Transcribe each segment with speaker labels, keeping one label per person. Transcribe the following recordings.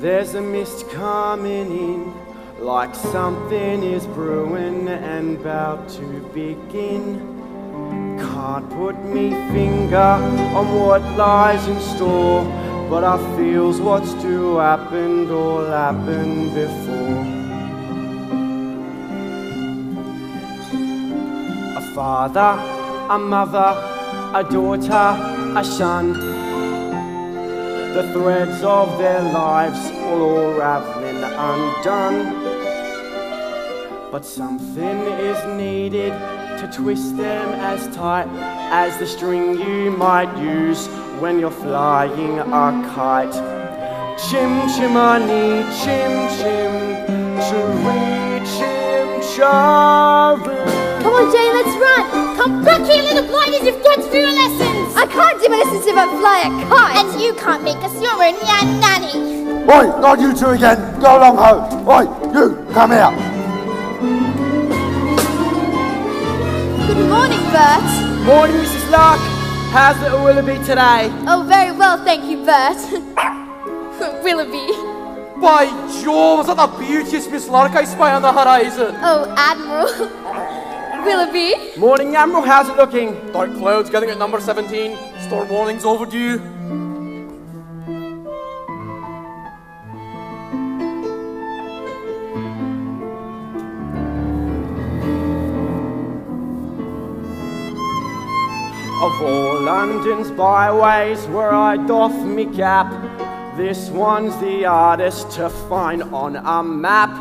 Speaker 1: There's a mist coming in, like something is brewing and about to begin. Can't put me finger on what lies in store, but I feels what's to happen all happened before. A father, a mother, a daughter, a son. The threads of their lives all raveling undone. But something is needed to twist them as tight as the string you might use when you're flying a kite. Chim chimani, chim chim, chiree chim charoo.
Speaker 2: Come on, Jane, let's run. Come back here, little blinders, you've got to do your lessons. I can't do my lessons if I fly a kite. And you can't make us your own nanny.
Speaker 3: Oi, not you two again. Go along home. Oi, you, come here.
Speaker 2: Good morning, Bert.
Speaker 1: Morning, Mrs. Lark. How's little Willoughby today?
Speaker 2: Oh, very well, thank you, Bert. Willoughby.
Speaker 4: By Jove, is that the beauteous Miss Lark I spy on the horizon?
Speaker 2: Oh, Admiral. Willoughby.
Speaker 1: Morning, Admiral. How's it looking?
Speaker 4: Dark clouds getting at number 17. Storm warnings overdue.
Speaker 1: Of all London's byways where I doff me cap, this one's the hardest to find on a map.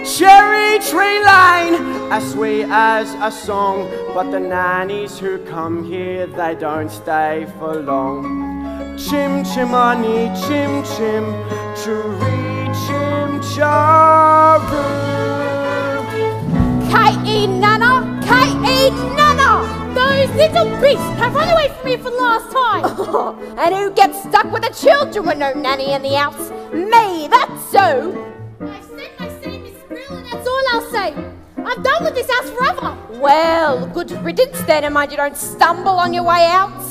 Speaker 1: Cherry Tree Lane, as sweet as a song, but the nannies who come here, they don't stay for long. Chim chimani, chim chim, chiree chim charoo.
Speaker 2: Katie Nana, Katie Nana! Those little beasts have run away from me for the last time! And who gets stuck with the children with no nanny in the house? Me, that's so! I've said my say, Miss Brill, and that's all I'll say. I'm done with this house forever! Well, good riddance then, and mind you don't stumble on your way out.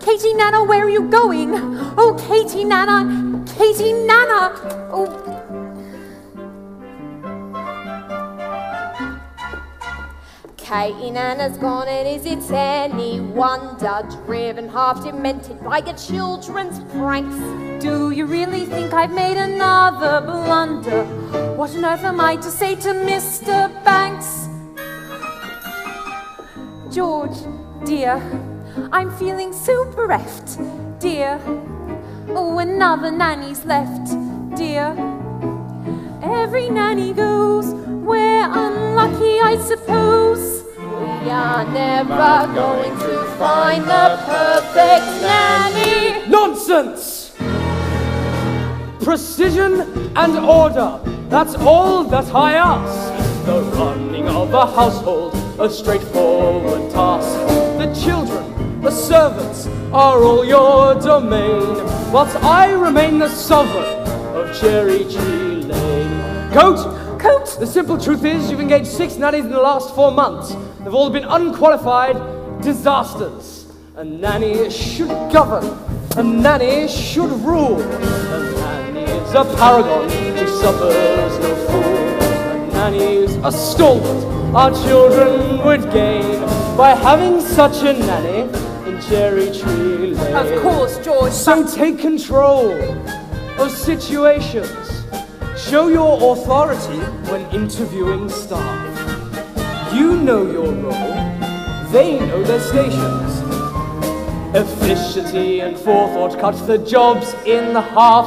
Speaker 5: Katie Nana, where are you going? Oh, Katie Nana, Katie Nana! Oh.
Speaker 2: Katie Nana's gone, and is it any wonder? Driven, half demented by your children's pranks.
Speaker 5: Do you really think I've made another blunder? What on earth am I to say to Mr. Banks? George, dear, I'm feeling so bereft, dear. Oh, another nanny's left, dear. Every nanny goes, we're unlucky, I suppose.
Speaker 2: We are never going to find the perfect nanny.
Speaker 6: Nonsense! Precision and order, that's all that I ask. The running of a household, a straightforward task. The children, the servants, are all your domain, whilst I remain the sovereign of Cherry Tree Lane. Coat! The simple truth is you've engaged 6 nannies in the last 4 months. They've all been unqualified disasters. A nanny should govern. A nanny should rule. A nanny is a paragon who suffers no fool. A nanny is a stalwart our children would gain by having such a nanny in Cherry Tree Lane.
Speaker 5: Of course, George.
Speaker 6: So take control of situations. Show your authority when interviewing staff. You know your role, they know their stations. Efficiency and forethought cut the jobs in half.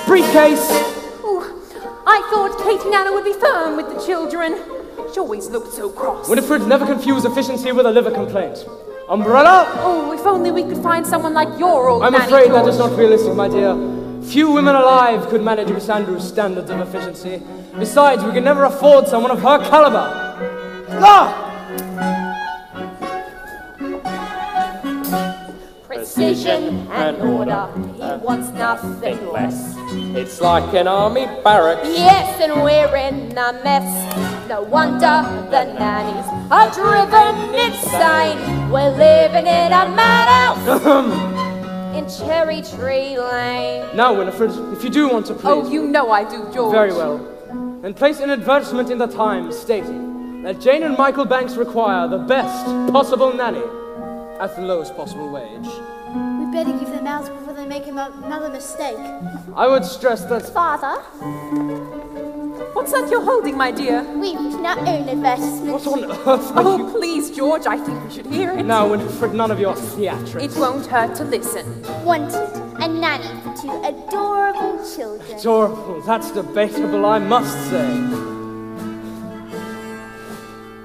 Speaker 6: Briefcase!
Speaker 5: Oh, I thought Katie Nana would be firm with the children. She always looked so cross.
Speaker 6: Winifred, never confuse efficiency with a liver complaint. Umbrella?
Speaker 5: Oh, if only we could find someone like your old nanny,
Speaker 6: I'm afraid
Speaker 5: George.
Speaker 6: that is not realistic, my dear. Few women alive could manage Miss Andrews' standards of efficiency. Besides, we can never afford someone of her caliber. Ah!
Speaker 2: Precision and order, he wants nothing less.
Speaker 6: It's like an army barracks.
Speaker 2: Yes, and we're in a mess. No wonder the nannies are driven insane. We're living in a madhouse. in Cherry Tree Lane.
Speaker 6: Now, Winifred, if you do want to please...
Speaker 5: Oh, you know I do, George.
Speaker 6: Very well. Then place an advertisement in the Times stating that Jane and Michael Banks require the best possible nanny at the lowest possible wage.
Speaker 7: We better give them out before they make another mistake.
Speaker 6: I would stress that...
Speaker 2: Father,
Speaker 5: What's that you're holding, my dear?
Speaker 2: we've written our own advertisement.
Speaker 6: What on earth are
Speaker 5: Oh,
Speaker 6: you...
Speaker 5: please, George, I think we should hear it.
Speaker 6: Now, Winifred, none of your theatrics.
Speaker 5: It won't hurt to listen.
Speaker 2: Wanted a nanny for two adorable children.
Speaker 6: Adorable. That's debatable, I must say.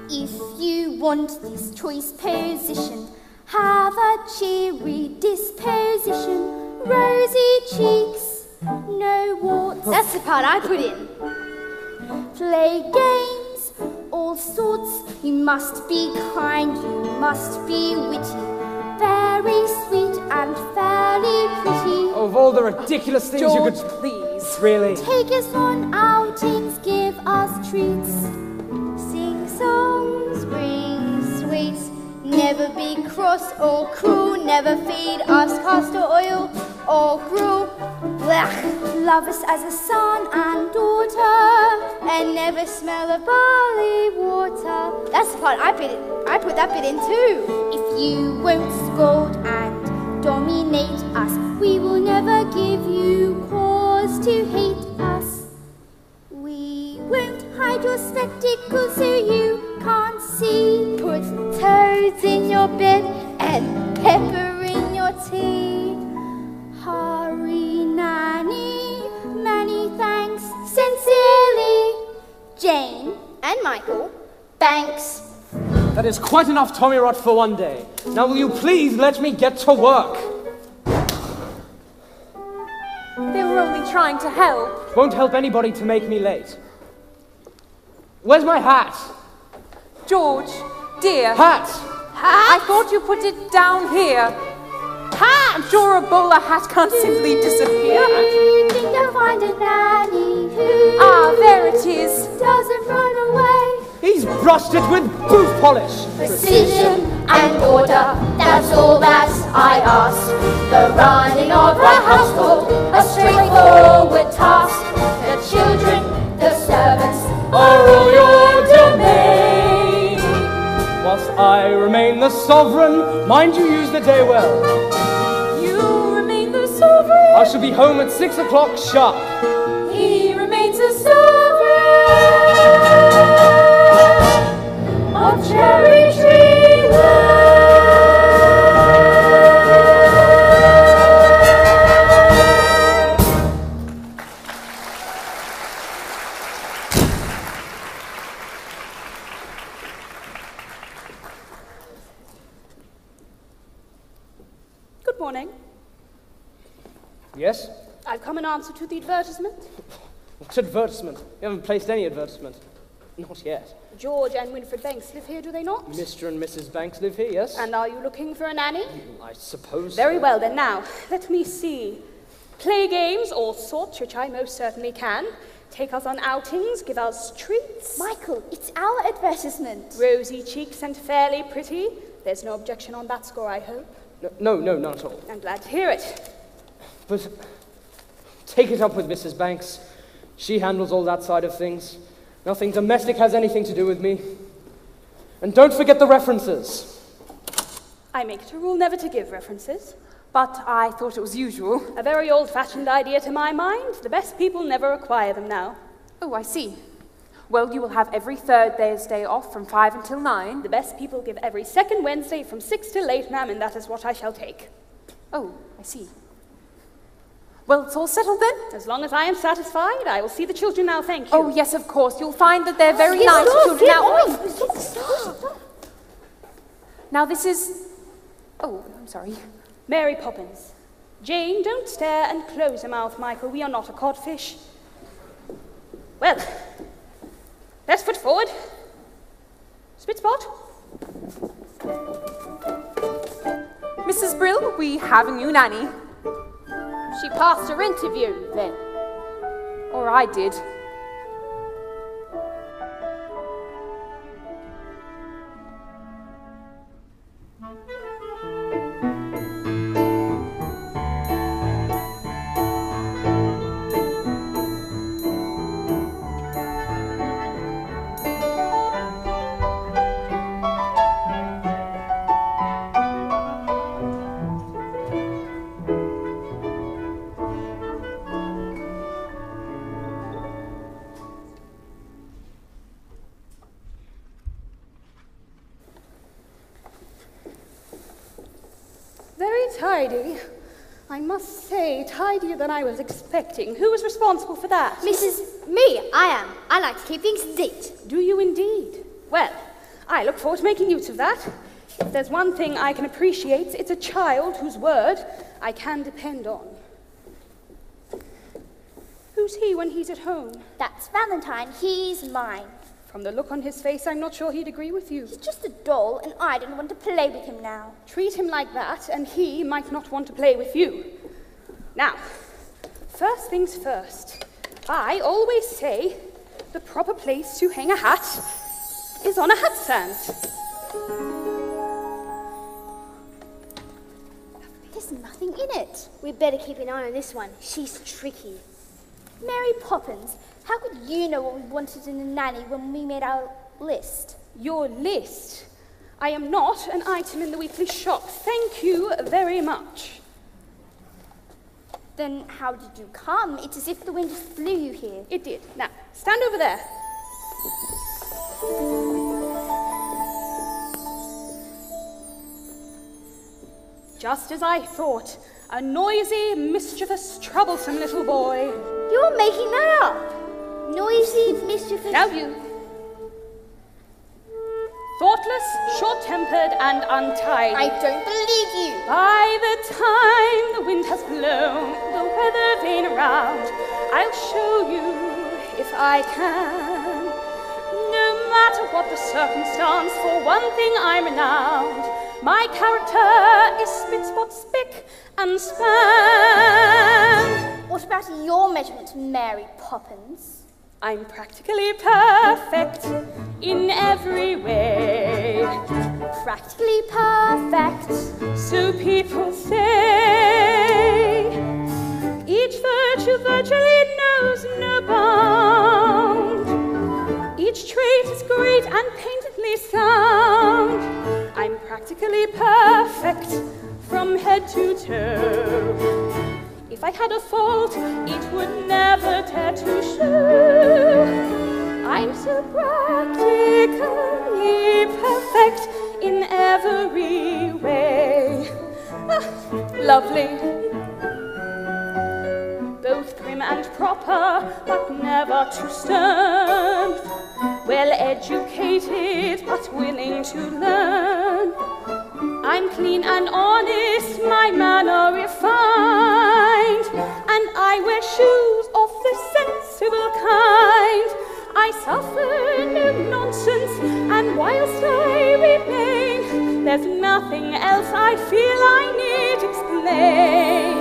Speaker 2: If you want this choice position, have a cheery disposition, rosy cheeks, no warts.
Speaker 7: That's the part I put in.
Speaker 2: Play games, all sorts. You must be kind, you must be witty, very sweet and fairly pretty.
Speaker 6: Of all the ridiculous things
Speaker 5: George,
Speaker 6: you could...
Speaker 5: please.
Speaker 6: Really?
Speaker 2: Take us on outings, give us treats, sing songs, bring sweets. Never be cross or cruel, never feed us castor oil or gruel. Blech. Love us as a son and daughter, and never smell of barley water.
Speaker 7: That's the part I put that bit in too.
Speaker 2: If you won't scold and dominate us, we will never give you cause to hate us. We won't hide your spectacles so you can't see. Put toads in your bed and pepper in your tea. Hurry, nanny, many thanks, sincerely, Jane
Speaker 7: And Michael.
Speaker 2: Banks.
Speaker 6: That is quite enough Tommy Rot for one day. Now will you please let me get to work?
Speaker 5: They were only trying to help.
Speaker 6: Won't help anybody to make me late. Where's my hat?
Speaker 5: George, dear.
Speaker 6: Hat!
Speaker 5: I thought you put it down here. I'm sure a bowler hat can't simply disappear.
Speaker 2: You think you'll find a nanny who
Speaker 5: There it is.
Speaker 2: doesn't run away.
Speaker 6: He's brushed it with boot polish.
Speaker 2: Precision and order, that's all that I ask. The running of a household, a straightforward task. The children, the servants,
Speaker 6: Are all your domain. Whilst I remain the sovereign, mind you use the day well.
Speaker 5: You remain the sovereign.
Speaker 6: I shall be home at 6 o'clock sharp.
Speaker 5: He remains a sovereign of Cherry Tree Lane.
Speaker 8: Good morning.
Speaker 6: Yes?
Speaker 8: I've come in answer to the advertisement.
Speaker 6: What advertisement? You haven't placed any advertisement. Not yet.
Speaker 8: George and Winifred Banks live here, do they not?
Speaker 6: Mr. and Mrs. Banks live here, yes?
Speaker 8: And are you looking for a nanny?
Speaker 6: I suppose
Speaker 8: Very
Speaker 6: so.
Speaker 8: well then. Now, let me see. Play games, all sorts, which I most certainly can. Take us on outings, give us treats.
Speaker 2: Michael, it's our advertisement.
Speaker 8: Rosy cheeks and fairly pretty. There's no objection on that score, I hope.
Speaker 6: No, not at all.
Speaker 8: I'm glad to hear it.
Speaker 6: But take it up with Mrs. Banks. She handles all that side of things. Nothing domestic has anything to do with me. And don't forget the references.
Speaker 8: I make it a rule never to give references.
Speaker 5: But I thought it was usual.
Speaker 8: A very old-fashioned idea to my mind. The best people never acquire them now.
Speaker 5: Oh, I see. Well, you will have every third Thursday off from 5 until 9.
Speaker 8: The best people give every second Wednesday from 6 till 8, ma'am, and that is what I shall take.
Speaker 5: Oh, I see. Well, it's all settled then?
Speaker 8: As long as I am satisfied, I will see the children now, thank you.
Speaker 5: Oh, yes, of course. You'll find that they're very nice children. Now, this is... Oh, I'm sorry.
Speaker 8: Mary Poppins. Jane, don't stare and close your mouth, Michael. We are not a codfish. Well, let's put forward. Spit spot.
Speaker 5: Mrs. Brill, we have a new nanny.
Speaker 2: She passed her interview, then.
Speaker 5: Or I did.
Speaker 8: tidy. I must say, tidier than I was expecting. Who was responsible for that?
Speaker 7: Me, I am. I like to keep things neat.
Speaker 8: Do you indeed? Well, I look forward to making use of that. If there's one thing I can appreciate, it's a child whose word I can depend on. Who's he when he's at home?
Speaker 7: That's Valentine. He's mine.
Speaker 8: From the look on his face, I'm not sure he'd agree with you.
Speaker 7: He's just a doll, and I don't want to play with him now.
Speaker 8: Treat him like that, and he might not want to play with you. Now, first things first. I always say the proper place to hang a hat is on a hat stand.
Speaker 7: There's nothing in it. We'd better keep an eye on this one. She's tricky. Mary Poppins, how could you know what we wanted in a nanny when we made our list?
Speaker 8: Your list? I am not an item in the weekly shop. Thank you very much.
Speaker 7: Then how did you come? It's as if the wind just blew you here.
Speaker 8: It did. Now, stand over there. Just as I thought, a noisy, mischievous, troublesome little boy.
Speaker 7: You're making that up. Noisy, mischievous...
Speaker 8: Now you. Thoughtless, short-tempered, and untidy.
Speaker 7: I don't believe you.
Speaker 8: By the time the wind has blown the weather vane around, I'll show you if I can. No matter what the circumstance, for one thing I'm renowned. My character is spit, spot, spick, and span.
Speaker 7: What about your measurement, Mary Poppins?
Speaker 8: I'm practically perfect in every way.
Speaker 7: Practically perfect.
Speaker 8: So people say. Each virtue virtually knows no bound. Each trait is great and painfully sound. I'm practically perfect from head to toe. If I had a fault, it would never dare to show. I'm so practically perfect in every way. Ah, lovely. Both prim and proper, but never too stern. Well educated, but willing to learn. I'm clean and honest, my manner refined, and I wear shoes of the sensible kind. I suffer no nonsense, and whilst I remain, there's nothing else I feel I need explain.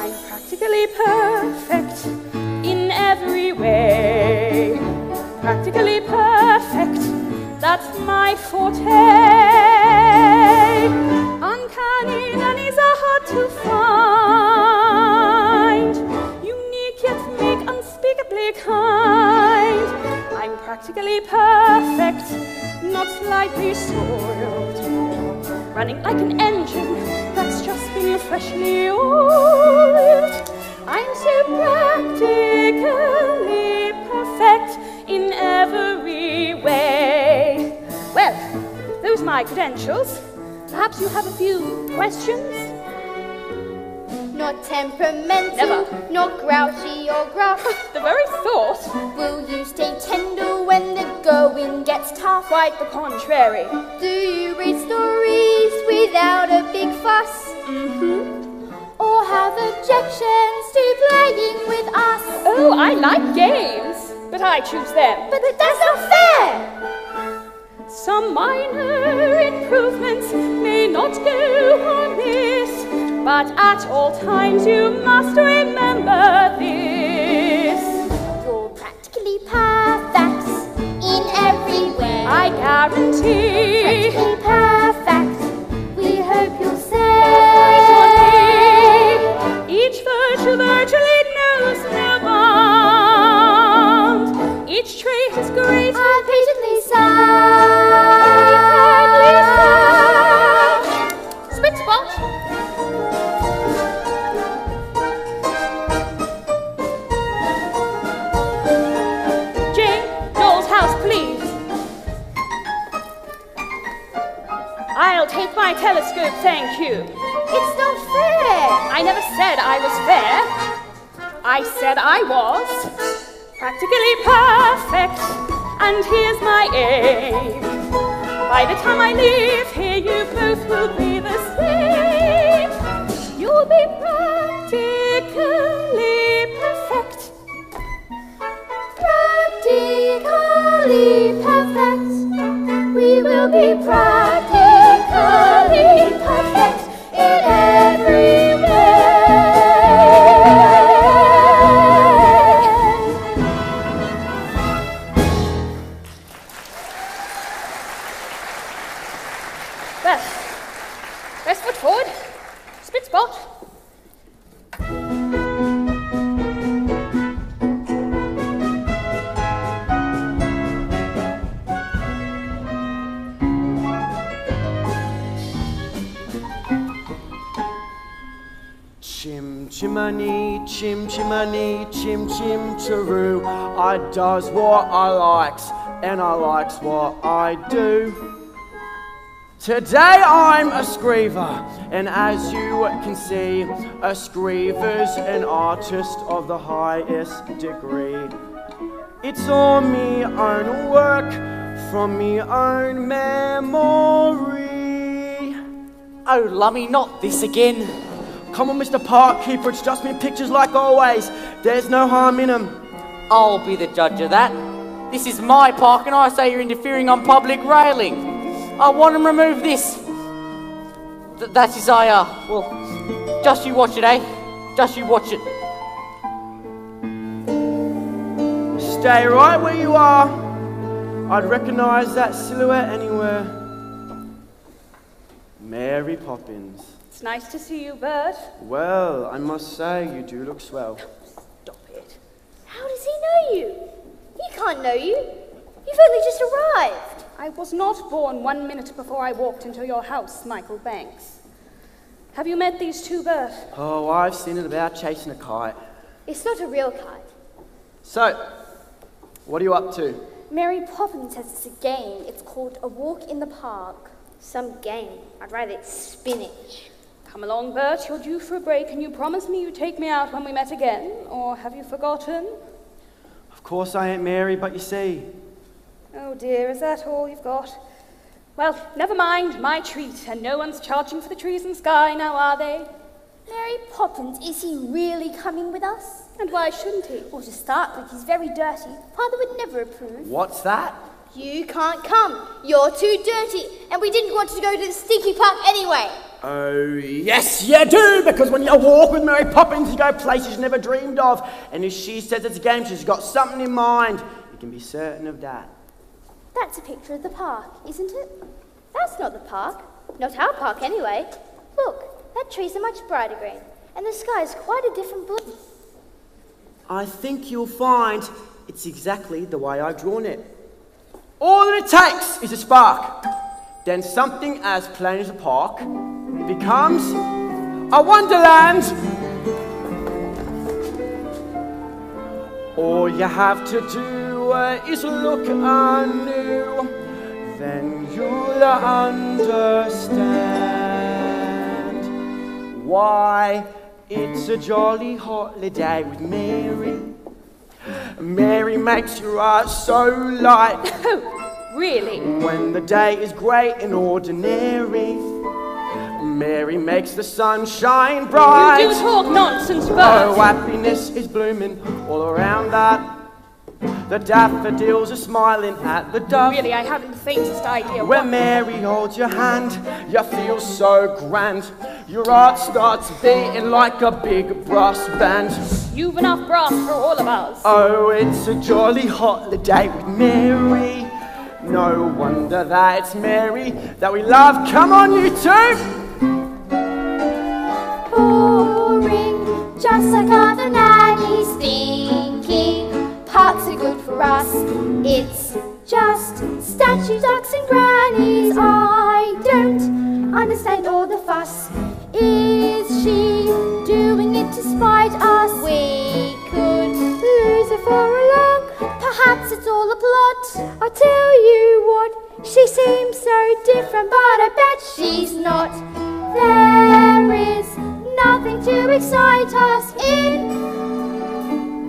Speaker 8: I'm practically perfect in every way. Practically perfect, that's my forte. Uncanny nannies are hard to find. Unique yet make unspeakably kind. I'm practically perfect, not slightly soiled. Running like an engine that's just been freshly oiled. I'm so practically perfect in every way. Well, those are my credentials. Perhaps you have a few questions?
Speaker 7: Not temperamental,
Speaker 8: Never.
Speaker 7: not grouchy or gruff.
Speaker 8: The very thought.
Speaker 7: Will you stay tender when the going gets tough?
Speaker 8: Quite the contrary.
Speaker 7: Do you read stories without a big fuss? Or have objections to playing with us?
Speaker 8: Oh, I like games, but I choose them.
Speaker 7: But that's not fair!
Speaker 8: Some minor improvements may not go amiss, but at all times you must remember this.
Speaker 7: You're practically perfect in every way.
Speaker 8: I guarantee.
Speaker 7: Practically perfect. We hope you'll say.
Speaker 8: Each virtue virtually knows no bound. Each trait is great
Speaker 7: and patiently sound.
Speaker 8: Spit spot. Jane, doll's house, please. I'll take my telescope, thank you.
Speaker 7: It's not fair.
Speaker 8: I never said I was fair. I said I was practically perfect, and here's my aim. By the time I leave here, you both will be the same. You'll be practically perfect.
Speaker 7: Practically perfect. We will be practically perfect in every way.
Speaker 8: Well, best foot forward. Split spot.
Speaker 1: Chim chimney, chim chimney, chim chim chiroo. I does what I likes, and I likes what I do. Today I'm a screever, and as you can see, a screever's an artist of the highest degree. It's all me own work, from me own memory.
Speaker 4: Oh, lummy, not this again.
Speaker 1: Come on, Mr. Parkkeeper, it's just me pictures like always. There's no harm in them.
Speaker 4: I'll be the judge of that. This is my park, and I say you're interfering on public railing. I want to remove this. That is, well, just you watch it, eh? Just you watch it.
Speaker 1: Stay right where you are. I'd recognise that silhouette anywhere. Mary Poppins.
Speaker 8: It's nice to see you, Bert.
Speaker 1: Well, I must say, you do look swell.
Speaker 8: Stop it.
Speaker 7: How does he know you? He can't know you. You've only just arrived.
Speaker 8: I was not born 1 minute before I walked into your house, Michael Banks. Have you met these two, Bert?
Speaker 1: Oh, I've seen it about chasing a kite.
Speaker 7: It's not a real kite.
Speaker 1: So, what are you up to?
Speaker 7: Mary Poppins has this game. It's called A Walk in the Park. Some game. I'd rather it's spinach.
Speaker 8: Come along, Bert. You're due for a break, and you promised me you'd take me out when we met again. Or have you forgotten?
Speaker 1: Of course I ain't Mary, but you see.
Speaker 8: Oh dear, is that all you've got? Well, never mind, my treat, and no one's charging for the trees and sky now, are they?
Speaker 7: Mary Poppins, is he really coming with us?
Speaker 8: And why shouldn't he?
Speaker 7: Well, to start with, he's very dirty. Father would never approve.
Speaker 1: What's that?
Speaker 7: You can't come. You're too dirty. And we didn't want to go to the stinky park anyway.
Speaker 1: Oh, yes, you do, because when you walk with Mary Poppins, you go places you never dreamed of. And if she says it's a game, she's got something in mind. You can be certain of that.
Speaker 7: That's a picture of the park, isn't it? That's not the park. Not our park, anyway. Look, that tree's a much brighter green, and the sky's quite a different blue.
Speaker 1: I think you'll find it's exactly the way I've drawn it. All that it takes is a spark. Then something as plain as a park becomes a wonderland. All you have to do is look anew, then you'll understand why it's a jolly holiday with Mary. Mary makes your heart so light.
Speaker 8: Oh, really?
Speaker 1: When the day is grey and ordinary, Mary makes the sun shine bright.
Speaker 8: You do talk nonsense, Bert.
Speaker 1: Oh, happiness is blooming all around that. The daffodils are smiling at the dove.
Speaker 8: Really, I haven't the faintest idea.
Speaker 1: When Mary holds your hand, you feel so grand. Your heart starts beating like a big brass band.
Speaker 8: You've enough brass for all of us.
Speaker 1: Oh, it's a jolly holiday with Mary. No wonder that it's Mary that we love. Come on, you two!
Speaker 7: Boring, just like other nannies. Stinky parks are good for us. It's just statue ducks and grannies. I don't understand all the fuss. Is she doing it to spite us? We could lose her for a look. Perhaps it's all a plot. I tell you what, she seems so different, but I bet she's not very to excite us in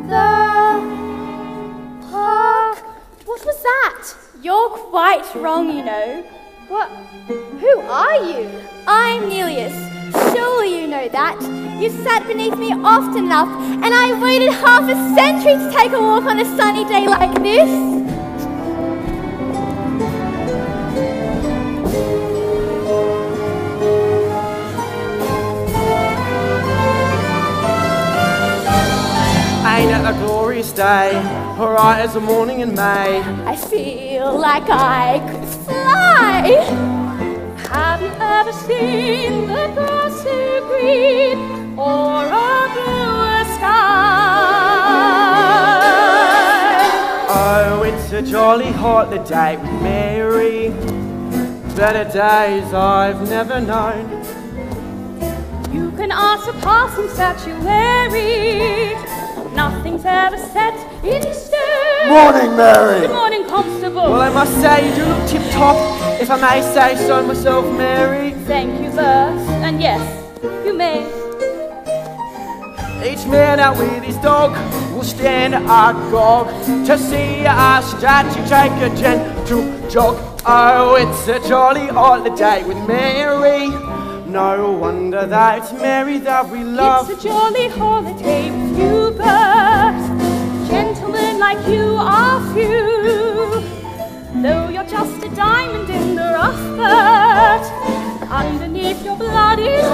Speaker 7: the park.
Speaker 2: What was that?
Speaker 9: You're quite wrong, you know.
Speaker 2: What? Who are you?
Speaker 9: I'm Nelius. Surely you know that. You sat beneath me often enough, and I waited half a century to take a walk on a sunny day like this.
Speaker 1: Ain't it a glorious day, alright as a morning in May?
Speaker 9: I feel like I could fly.
Speaker 8: Have you ever seen the grass so green or a bluer sky?
Speaker 1: Oh, it's a jolly holiday with Mary. Better days I've never known.
Speaker 8: You can ask a passing statuary. Nothing's ever set in stone.
Speaker 3: Morning, Mary.
Speaker 8: Good morning, Constable.
Speaker 1: Well, I must say you do look tip-top, if I may say so myself, Mary.
Speaker 8: Thank you, Bert. And yes, you may.
Speaker 1: Each man out with his dog will stand agog to see our statue take a gentle jog. Oh, it's a jolly holiday with Mary. No wonder that it's Mary that we love.
Speaker 8: It's a jolly holiday with you, Bert. Gentlemen like you are few. Though you're just a diamond in the rough, Bert, underneath your blood is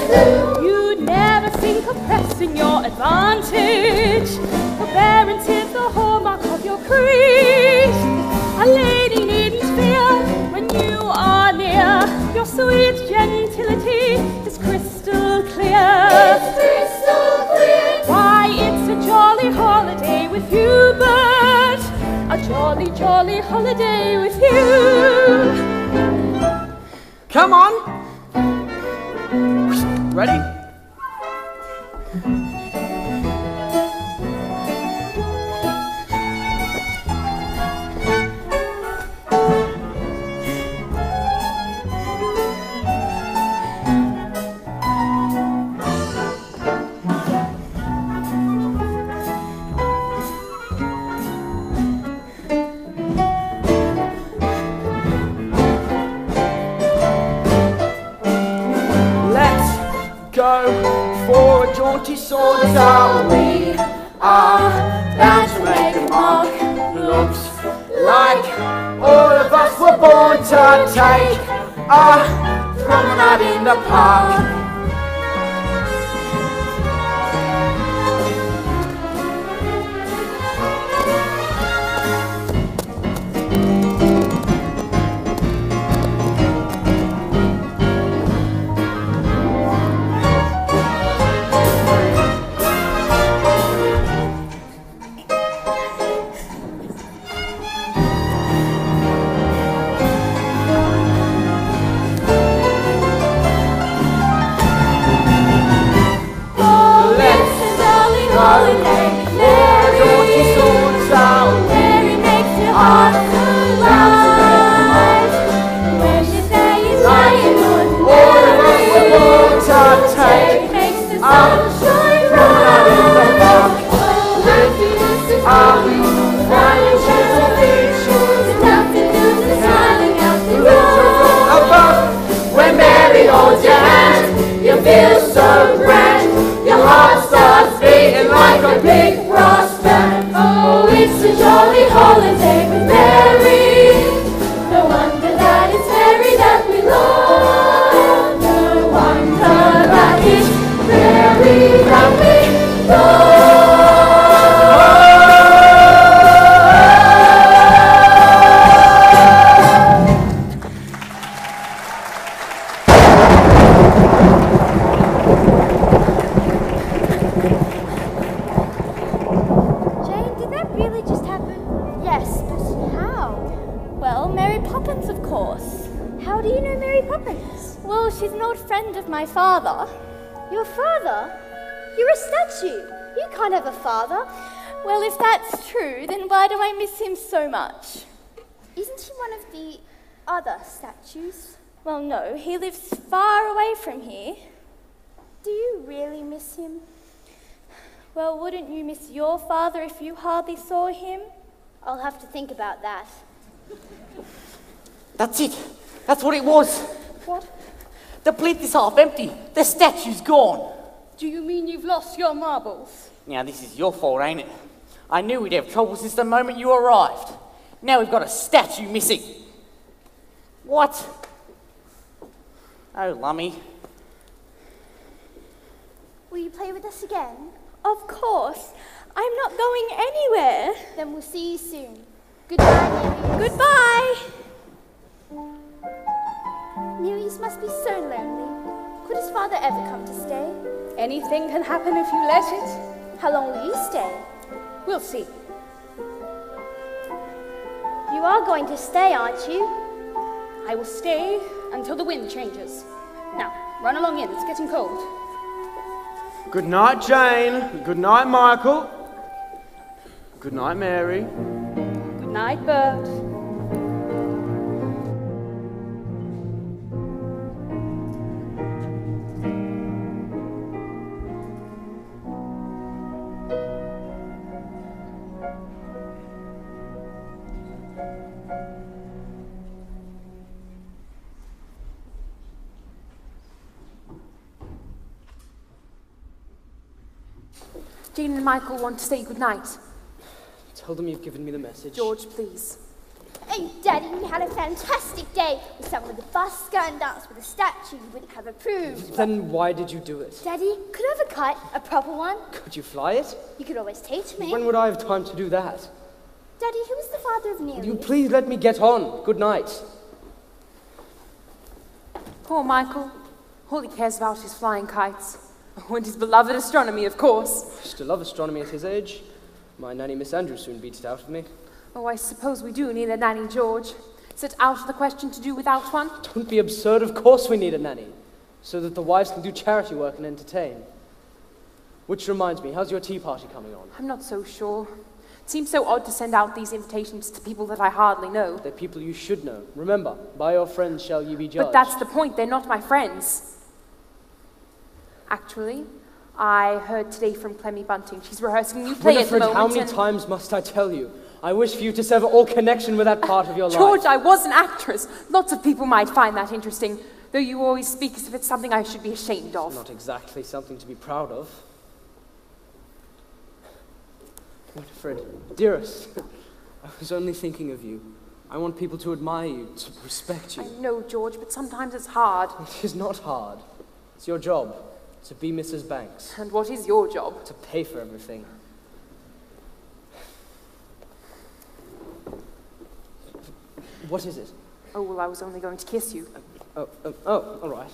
Speaker 8: blue. You'd never think of pressing your advantage. Forbearance is the hallmark of your creed. A lady needn't fear when you are near. Your sweet gentility is crystal clear.
Speaker 7: It's crystal clear.
Speaker 8: Why, it's a jolly holiday with you, Bert. A jolly, jolly holiday with you.
Speaker 1: Come on. Ready? For a jaunty saunter we are bound to make a mark. Looks like all of us were born to take a promenade in the park.
Speaker 9: Poppins, of course.
Speaker 2: How do you know Mary Poppins?
Speaker 9: Well, she's an old friend of my father.
Speaker 2: Your father? You're a statue. You can't have a father.
Speaker 9: Well, if that's true, then why do I miss him so much?
Speaker 2: Isn't he one of the other statues?
Speaker 9: Well, no, he lives far away from here. Do you really miss him? Well, wouldn't you miss your father if you hardly saw him?
Speaker 7: I'll have to think about that.
Speaker 4: That's it. That's what it was.
Speaker 8: What?
Speaker 4: The plinth is half empty. The statue's gone.
Speaker 8: Do you mean you've lost your marbles?
Speaker 4: Now, this is your fault, ain't it? I knew we'd have trouble since the moment you arrived. Now we've got a statue missing. What? Oh, Lummy.
Speaker 9: Will you play with us again? Of course. I'm not going anywhere.
Speaker 7: Then we'll see you soon. Goodbye, Nereus.
Speaker 9: Goodbye.
Speaker 7: Nereus must be so lonely. Could his father ever come to stay?
Speaker 8: Anything can happen if you let it.
Speaker 7: How long will you stay?
Speaker 8: We'll see.
Speaker 7: You are going to stay, aren't you?
Speaker 8: I will stay until the wind changes. Now, run along in. It's getting cold.
Speaker 1: Good night, Jane. Good night, Michael. Good night, Mary.
Speaker 8: Good night, Bert.
Speaker 5: Jane and Michael want to say goodnight.
Speaker 6: Tell them you've given me the message.
Speaker 5: George, please.
Speaker 9: Oh, Daddy, we had a fantastic day. We sang with the busker and danced with a statue you wouldn't have approved.
Speaker 6: Then why did you do it?
Speaker 9: Daddy, could I have a kite, a proper one?
Speaker 6: Could you fly it?
Speaker 9: You could always teach me.
Speaker 6: When would I have time to do that?
Speaker 9: Daddy, who was the father of Nereus?
Speaker 6: Will you please let me get on? Good night.
Speaker 5: Poor Michael. All he cares about is flying kites. Oh, and his beloved astronomy, of course.
Speaker 6: I used to love astronomy at his age. My nanny Miss Andrews soon beat it out of me.
Speaker 5: Oh, I suppose we do need a nanny, George. Is it out of the question to do without one?
Speaker 6: Don't be absurd. Of course we need a nanny, so that the wives can do charity work and entertain. Which reminds me, how's your tea party coming on?
Speaker 5: I'm not so sure. It seems so odd to send out these invitations to people that I hardly know.
Speaker 6: They're people you should know. Remember, by your friends shall ye be judged.
Speaker 5: But that's the point. They're not my friends. Actually, I heard today from Clemmy Bunting. She's rehearsing a new play at the moment.
Speaker 6: How many times must I tell you? I wish for you to sever all connection with that part of your life.
Speaker 5: George, I was an actress. Lots of people might find that interesting, though you always speak as if it's something I should be ashamed of.
Speaker 6: Not exactly something to be proud of. Winifred, dearest, I was only thinking of you. I want people to admire you, to respect you.
Speaker 5: I know, George, but sometimes it's hard.
Speaker 6: It is not hard. It's your job. To be Mrs. Banks.
Speaker 5: And what is your job?
Speaker 6: To pay for everything. What is it?
Speaker 5: Oh, well, I was only going to kiss you.
Speaker 6: Oh, all right.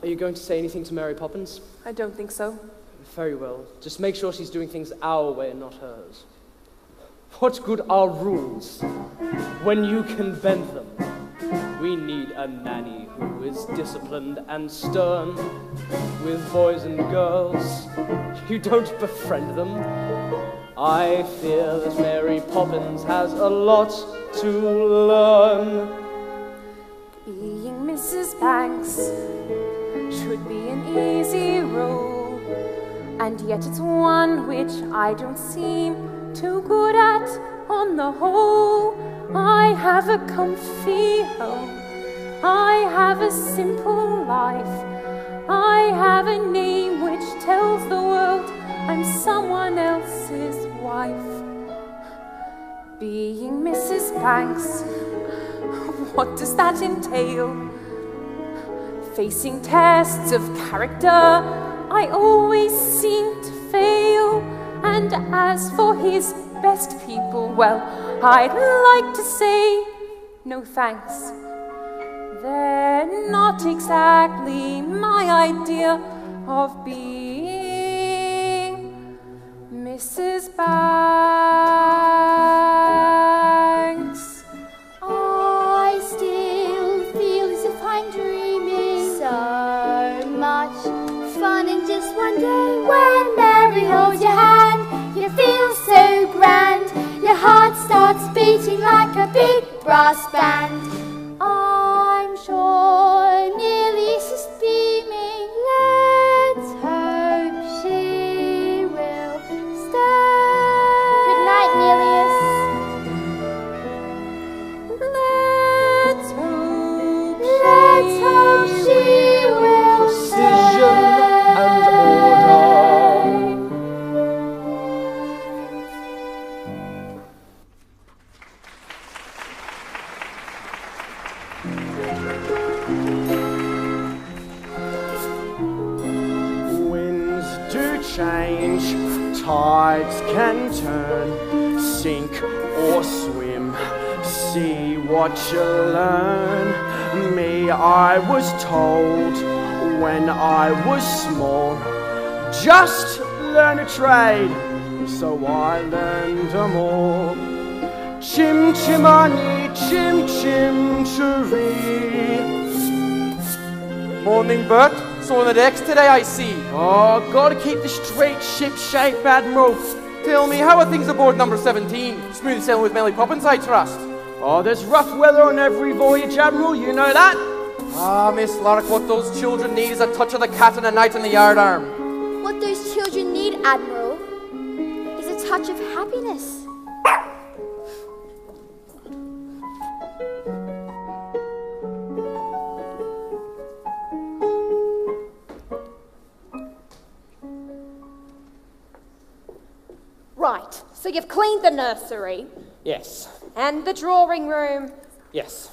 Speaker 6: Are you going to say anything to Mary Poppins?
Speaker 5: I don't think so.
Speaker 6: Very well. Just make sure she's doing things our way and not hers. What good are rules when you can bend them? We need a nanny who is disciplined and stern. With boys and girls, you don't befriend them. I fear that Mary Poppins has a lot to learn.
Speaker 5: Being Mrs. Banks should be an easy role, and yet it's one which I don't seem too good at on the whole. I have a comfy home, I have a simple life, I have a name which tells the world I'm someone else's wife. Being Mrs. Banks, what does that entail? Facing tests of character, I always seem to fail. And as for his best people, well, I'd like to say no thanks. They're not exactly my idea of being Mrs. Banks.
Speaker 9: I still feel as if I'm dreaming. So much fun in just one day. When Mary holds your hand, you feel so grand. Your heart starts beating like a big brass band.
Speaker 1: change. Tides can turn, sink or swim. See what you learn. Me, I was told when I was small, just learn a trade. So I learned them all. Chim chimani, chim chim chiree.
Speaker 10: Morning, Bert. Saw on the decks today, I see.
Speaker 1: Oh, gotta keep the straight ship shape, Admiral.
Speaker 10: Tell me, how are things aboard number 17? Smooth sailing with Melly Poppins, I trust.
Speaker 1: Oh, there's rough weather on every voyage, Admiral, you know that?
Speaker 10: Ah, Miss Lark, what those children need is a touch of the cat and a night in the yard arm.
Speaker 9: What those children need, Admiral, is a touch of happiness.
Speaker 2: Right, so you've cleaned the nursery
Speaker 6: Yes.
Speaker 2: and the drawing room.
Speaker 6: Yes.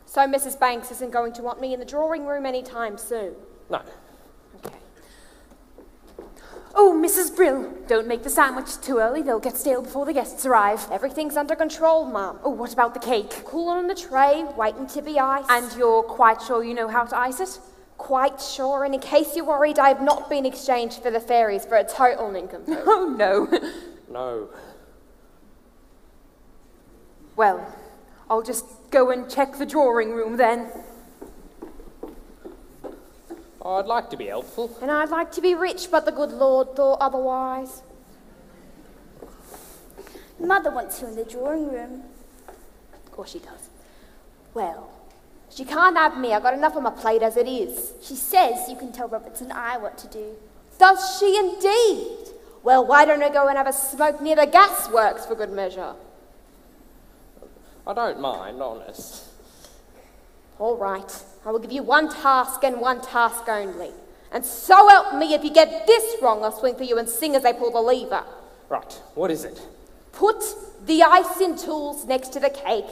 Speaker 2: So Mrs. Banks isn't going to want me in the drawing room anytime soon.
Speaker 6: No.
Speaker 2: Okay.
Speaker 5: Oh, Mrs. Brill, don't make the sandwich too early. They'll get stale before the guests arrive.
Speaker 2: Everything's under control, Mum.
Speaker 5: Oh, what about the cake?
Speaker 2: Cool on the tray, waiting to be iced.
Speaker 5: And you're quite sure you know how to ice it?
Speaker 2: Quite sure, and in case you're worried, I have not been exchanged for the fairies for a total nincompoop.
Speaker 5: Oh, no.
Speaker 6: No.
Speaker 5: Well, I'll just go and check the drawing room then.
Speaker 6: I'd like to be helpful.
Speaker 2: And I'd like to be rich, but the good Lord thought otherwise.
Speaker 9: Mother wants you in the drawing room.
Speaker 2: Of course she does. Well, she can't have me. I got enough on my plate as it is.
Speaker 9: She says you can tell Roberts and I what to do.
Speaker 2: Does she indeed? Well, why don't I go and have a smoke near the gas works for good measure?
Speaker 6: I don't mind, honest.
Speaker 2: All right. I will give you one task and one task only. And so help me, if you get this wrong, I'll swing for you and sing as they pull the lever.
Speaker 6: Right, what is it?
Speaker 2: Put the icing tools next to the cake.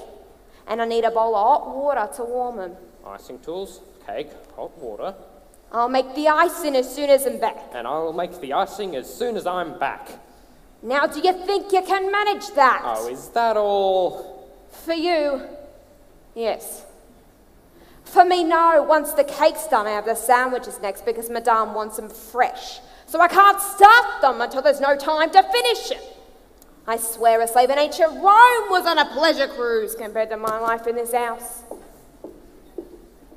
Speaker 2: And I need a bowl of hot water to warm them.
Speaker 6: Icing tools, cake, hot water.
Speaker 2: I'll make the icing as soon as I'm back.
Speaker 6: And I will make the icing as soon as I'm back.
Speaker 2: Now, do you think you can manage that?
Speaker 6: Oh, is that all?
Speaker 2: For you, yes. For me, no. Once the cake's done, I have the sandwiches next because Madame wants them fresh. So I can't start them until there's no time to finish it. I swear a slave in ancient Rome was on a pleasure cruise compared to my life in this house.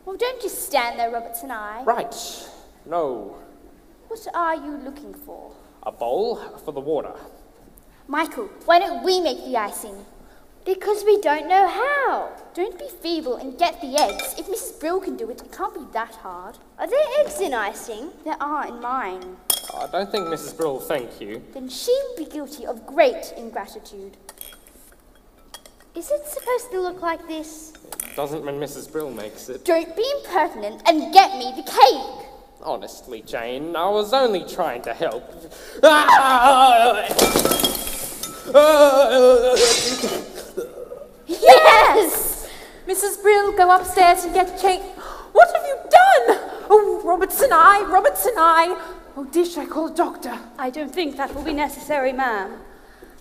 Speaker 9: Well, don't just stand there, Roberts and I.
Speaker 6: Right. No.
Speaker 9: What are you looking for?
Speaker 6: A bowl for the water.
Speaker 9: Michael, why don't we make the icing? Because we don't know how. Don't be feeble and get the eggs. If Mrs. Brill can do it, it can't be that hard. Are there eggs in icing? There are in mine.
Speaker 6: I don't think Mrs. Brill will thank you.
Speaker 9: Then she will be guilty of great ingratitude. Is it supposed to look like this?
Speaker 6: It doesn't when Mrs. Brill makes it.
Speaker 9: Don't be impertinent and get me the cake.
Speaker 6: Honestly, Jane, I was only trying to help.
Speaker 5: Yes! Mrs. Brill, go upstairs and get cake. What have you done? Oh, Roberts and I. Oh, dish, I call a doctor.
Speaker 8: I don't think that will be necessary, ma'am.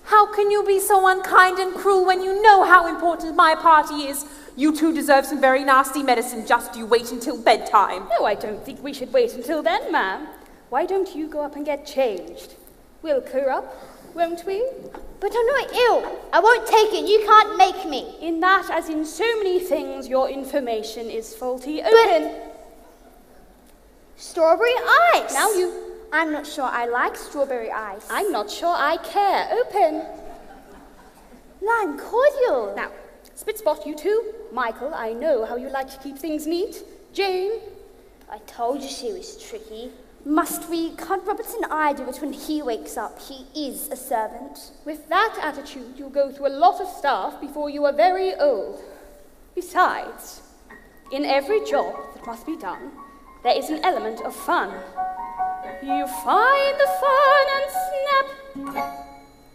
Speaker 5: How can you be so unkind and cruel when you know how important my party is? You two deserve some very nasty medicine. Just you wait until bedtime.
Speaker 8: No, I don't think we should wait until then, ma'am. Why don't you go up and get changed? We'll clear up, won't we?
Speaker 9: But I'm not ill. I won't take it. You can't make me.
Speaker 8: In that, as in so many things, your information is faulty. Open.
Speaker 9: Strawberry ice.
Speaker 8: Now you.
Speaker 9: I'm not sure I like strawberry ice.
Speaker 8: I'm not sure I care. Open.
Speaker 9: Lime cordial.
Speaker 8: Now, Spitspot, you two. Michael, I know how you like to keep things neat. Jane.
Speaker 9: I told you she was tricky. Must we? Can't Roberts and I do it when he wakes up? He is a servant.
Speaker 8: With that attitude, you'll go through a lot of stuff before you are very old. Besides, in every job that must be done, there is an element of fun. You find the fun and snap.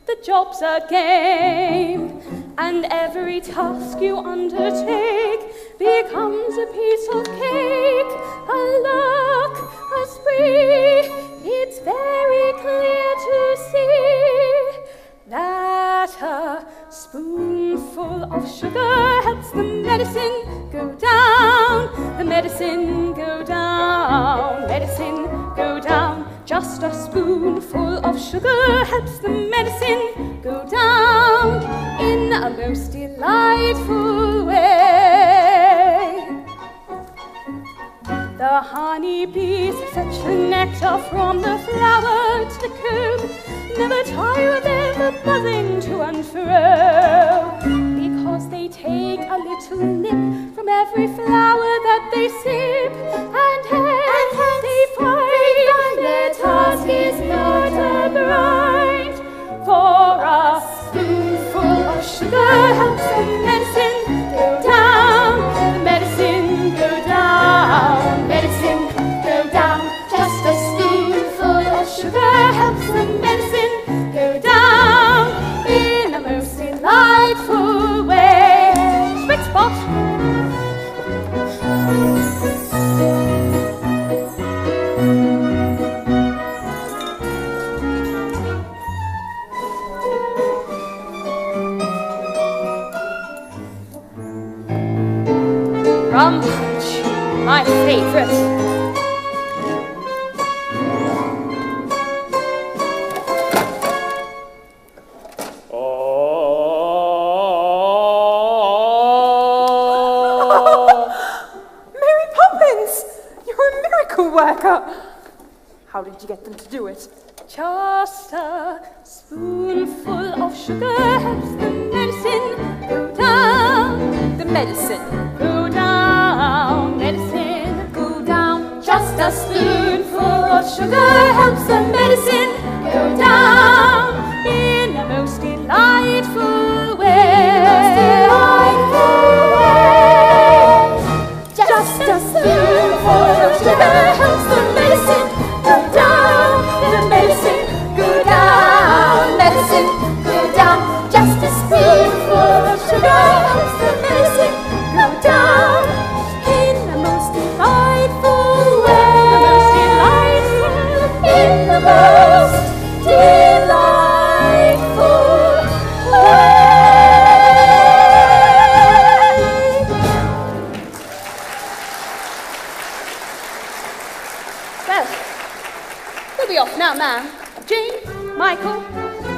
Speaker 8: The job's a game, and every task you undertake becomes a piece of cake, a lark, a spree. It's very clever. medicine go down. Just a spoonful of sugar helps the medicine go down in a most delightful way. The honeybees fetch the nectar from the flower to the comb, never tire of ever buzzing to and fro, because they take a little nip from every flower that they sip, and hence they find their task is not a grind. For a spoonful of sugar helps the medicine go down, the medicine go down, medicine go down. Just a spoonful of sugar helps the medicine go down in a most delightful way. Spit spot. Rum punch, my favorite.
Speaker 5: Mary Poppins! You're a miracle worker! How did you get them to do it?
Speaker 8: Just a spoonful of sugar helps the medicine go down.
Speaker 5: The medicine.
Speaker 8: Go down, medicine go down. Just a spoonful of sugar helps the medicine go down in a most delightful way. Just a spoonful of sugar helps the medicine go down. The medicine go down, medicine go down. Just a spoonful of sugar helps the medicine go down in the most delightful way. In the most delightful way. Well, we'll be off now, ma'am. Jane, Michael,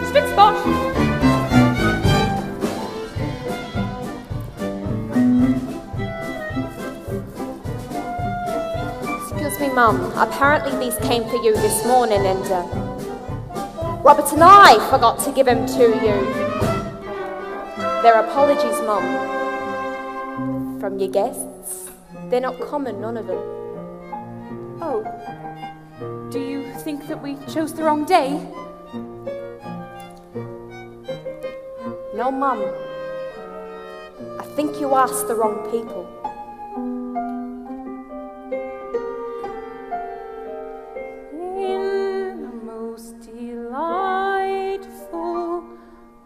Speaker 8: spit spot.
Speaker 2: Excuse me, Mum. Apparently these came for you this morning and Robert and I forgot to give them to you. They're apologies, Mum. From your guests. They're not common, none of them.
Speaker 5: Oh. Do you think that we chose the wrong day?
Speaker 2: No, Mum. I think you asked the wrong people.
Speaker 5: In the most delightful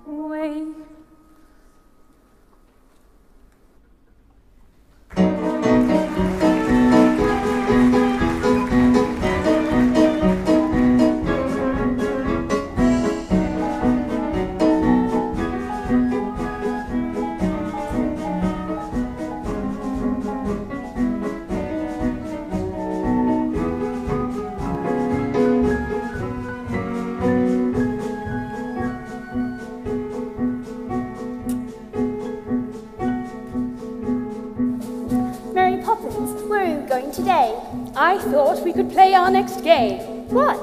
Speaker 5: way.
Speaker 9: Mary Poppins, where are you going today?
Speaker 8: I thought we could play our next game.
Speaker 9: What?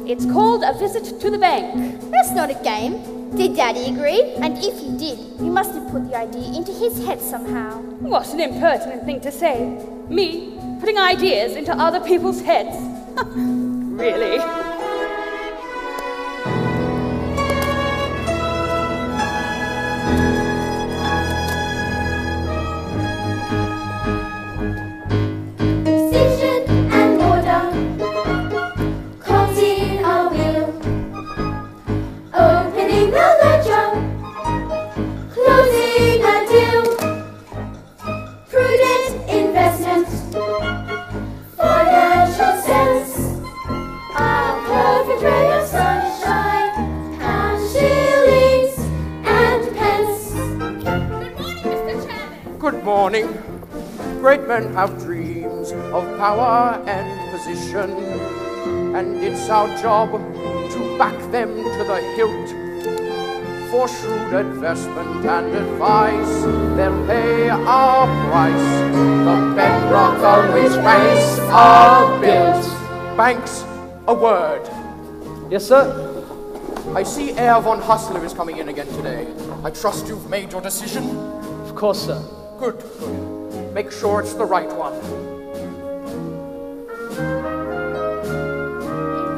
Speaker 8: It's called A Visit to the Bank.
Speaker 9: That's not a game. Did Daddy agree? And if he did, you must have put the idea into his head somehow.
Speaker 8: What an impertinent thing to say. Me putting ideas into other people's heads. Really?
Speaker 7: Precision and order, caught in a wheel. Opening the ledger, closing a deal. Prudent investment, financial sense. A perfect ray of sunshine, cash, shillings, and pence.
Speaker 8: Good morning, Mr. Chairman.
Speaker 10: Good morning. Great men have dreams of power and position, and it's our job to back them to the hilt. For shrewd investment and advice, they'll pay our price. The bedrock on which banks are built. Banks, a word.
Speaker 6: Yes, sir?
Speaker 10: I see Herr von Hustler is coming in again today. I trust you've made your decision?
Speaker 6: Of course, sir.
Speaker 10: Good, good. Make sure it's the right one.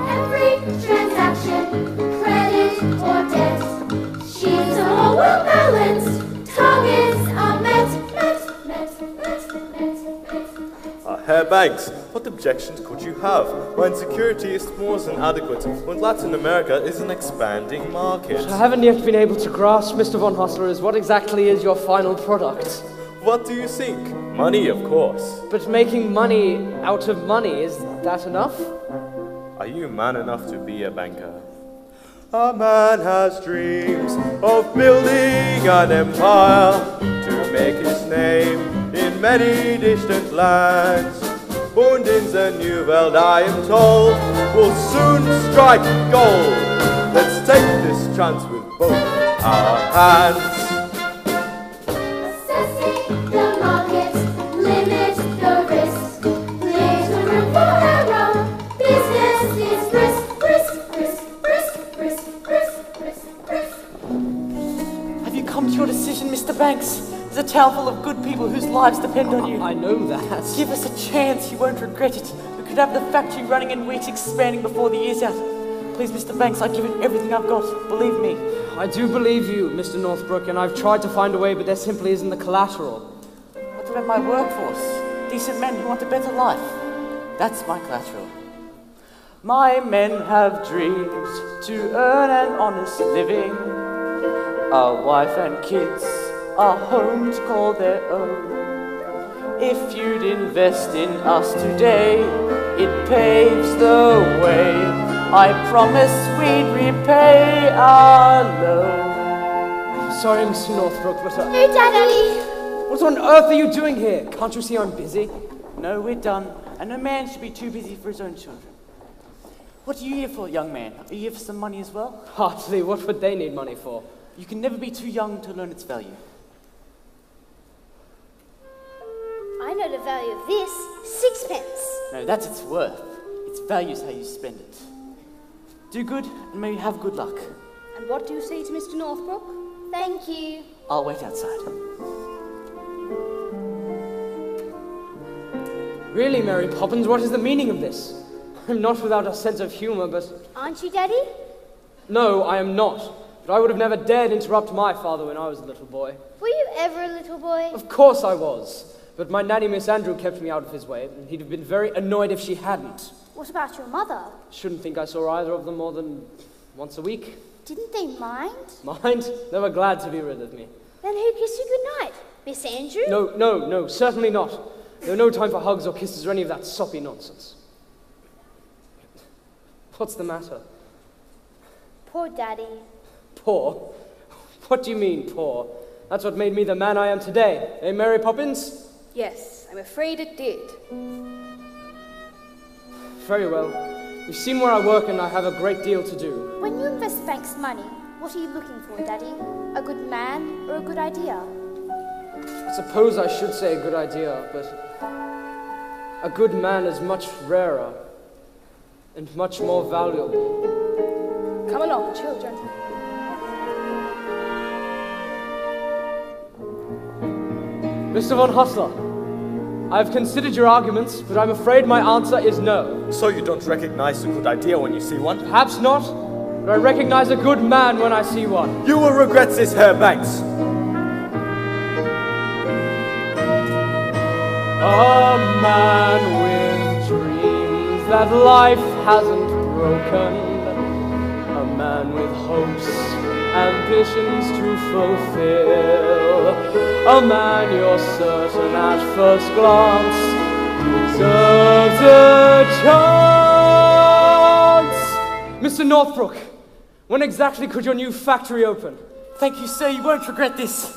Speaker 9: Every transaction, credit or debt, sheets are all well balanced, targets are met.
Speaker 11: Herr Banks, what objections could you have when security is more than adequate, when Latin America is an expanding market?
Speaker 6: What I haven't yet been able to grasp, Mr. von Hustler, is what exactly is your final product?
Speaker 11: What do you think? Money, of course.
Speaker 6: But making money out of money, is that enough?
Speaker 11: Are you man enough to be a banker? A man has dreams of building an empire to make his name in many distant lands. Und in the new world, I am told, will soon strike gold. Let's take this chance with both our hands.
Speaker 9: Assessing the market, limit the risk, little room for error. Business is brisk.
Speaker 4: Have you come to your decision, Mr. Banks? There's a town full of good people whose lives depend on you.
Speaker 6: I know that.
Speaker 4: Give us a chance, you won't regret it. We could have the factory running in weeks, expanding before the year's out. Please, Mr. Banks, I give it everything I've got. Believe me.
Speaker 6: I do believe you, Mr. Northbrook, and I've tried to find a way, but there simply isn't the collateral.
Speaker 4: What about my workforce? Decent men who want a better life. That's my collateral. My men have dreams to earn an honest living. A wife and kids, a home to call their own. If you'd invest in us today, it paves the way. I promise we'd repay our loan.
Speaker 6: Sorry, Mr. Northbrook, but
Speaker 9: Hey, Daddy!
Speaker 6: what on earth are you doing here? Can't you see I'm busy?
Speaker 4: No, we're done, and no man should be too busy for his own children. What are you here for, young man? Are you here for some money as well?
Speaker 6: Hardly. What would they need money for?
Speaker 4: You can never be too young to learn its value.
Speaker 9: I know the value of this. 6pence.
Speaker 4: No, that's its worth. Its value is how you spend it. Do good, and may you have good luck.
Speaker 8: And what do you say to Mr. Northbrook?
Speaker 9: Thank you.
Speaker 4: I'll wait outside.
Speaker 6: Really, Mary Poppins, what is the meaning of this? I'm not without a sense of humour, but...
Speaker 9: Aren't you, Daddy?
Speaker 6: No, I am not. But I would have never dared interrupt my father when I was a little boy.
Speaker 9: Were you ever a little boy?
Speaker 6: Of course I was. But my nanny, Miss Andrew, kept me out of his way, and he'd have been very annoyed if she hadn't.
Speaker 9: What about your mother?
Speaker 6: Shouldn't think I saw either of them more than once a week.
Speaker 9: Didn't they mind?
Speaker 6: Mind? They were glad to be rid of me.
Speaker 9: Then who kissed you goodnight? Miss Andrew?
Speaker 6: No, certainly not. There were no time for hugs or kisses or any of that soppy nonsense. What's the matter?
Speaker 9: Poor Daddy.
Speaker 6: Poor? What do you mean, poor? That's what made me the man I am today. Eh, Mary Poppins?
Speaker 8: Yes, I'm afraid it did.
Speaker 6: Very well. You've seen where I work and I have a great deal to do.
Speaker 9: When you invest Bank's money, what are you looking for, Daddy? A good man or a good idea?
Speaker 6: I suppose I should say a good idea, but a good man is much rarer and much more valuable.
Speaker 8: Come along, children.
Speaker 6: Mr. von Hustler, I've considered your arguments, but I'm afraid my answer is no.
Speaker 11: So you don't recognize a good idea when you see one?
Speaker 6: Perhaps not, but I recognize a good man when I see one.
Speaker 11: You will regret this, Herr Banks.
Speaker 6: A man with dreams that life hasn't broken. A man with hopes, ambitions to fulfill. A man you're certain at first glance deserves a chance. Mr. Northbrook, when exactly could your new factory open?
Speaker 4: Thank you, sir. You won't regret this.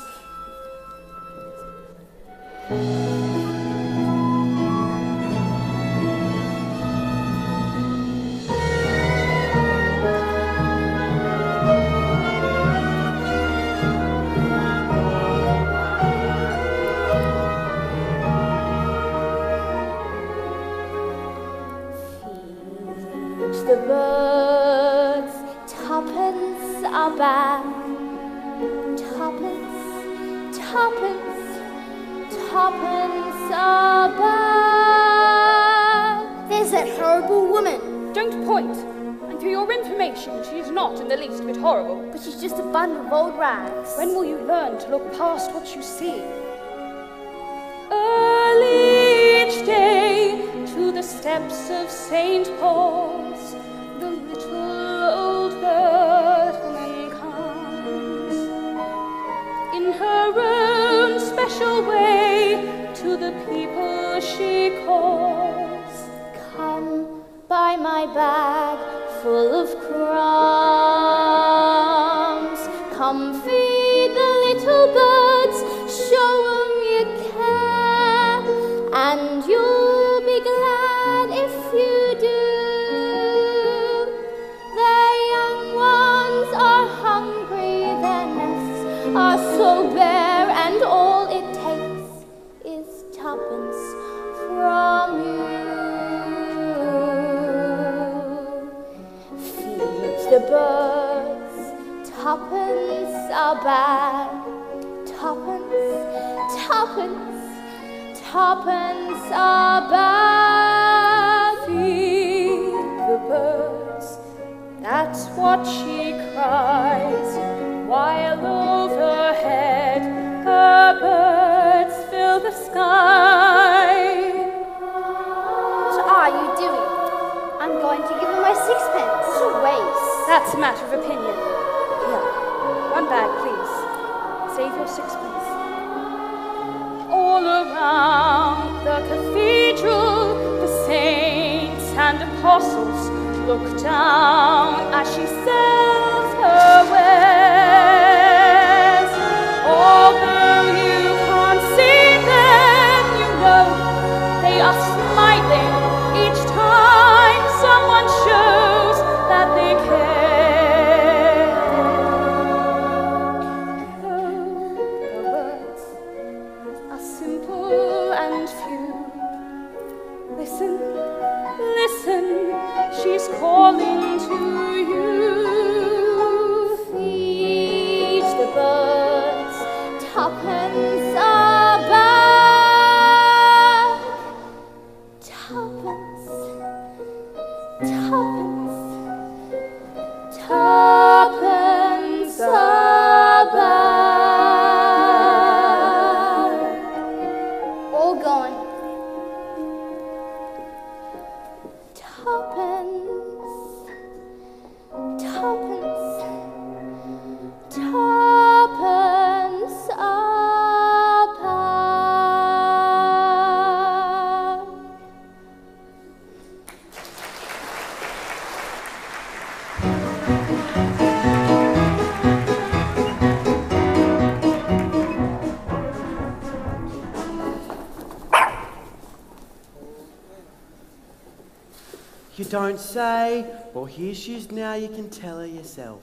Speaker 9: Teach the birds, tuppence a bag. Tuppence, tuppence, tuppence a bag.
Speaker 7: There's that horrible woman.
Speaker 8: Don't point. And for your information, she is not in the least bit horrible.
Speaker 7: But she's just a bundle of old rags.
Speaker 8: When will you learn to look past what you see? Early each day, to the steps of St. Paul's, the little old bird woman comes. In her own special way, to the people she calls.
Speaker 9: Come buy my bag full of crumbs. Come feed the little birds, show 'em you care, and you'll be glad if you do. Their young ones are hungry, their nests are so bare, and all it takes is tuppence from you. Feed the birds, tuppence a bag. Tuppence, tuppence, tuppence a bag.
Speaker 8: Feed the birds, that's what she cries, while overhead her birds fill the sky.
Speaker 7: What are you doing? I'm going to give her my sixpence. It's a waste.
Speaker 8: That's a matter of opinion. Here, one bag, please. Save your sixpence. All around the cathedral, the saints and apostles look down as she sells her wares. Although you can't see them, you know they are smiling each time someone shows that they care. Though her words are simple and few, listen, listen, she's calling to you.
Speaker 9: Feed the birds, tuppence a bag. Tuppence, tuppence, tuppence a bag.
Speaker 7: All gone.
Speaker 9: Tuppence, tuppence, tuppence a bag.
Speaker 1: You don't say. Well, here she is now, you can tell her yourself.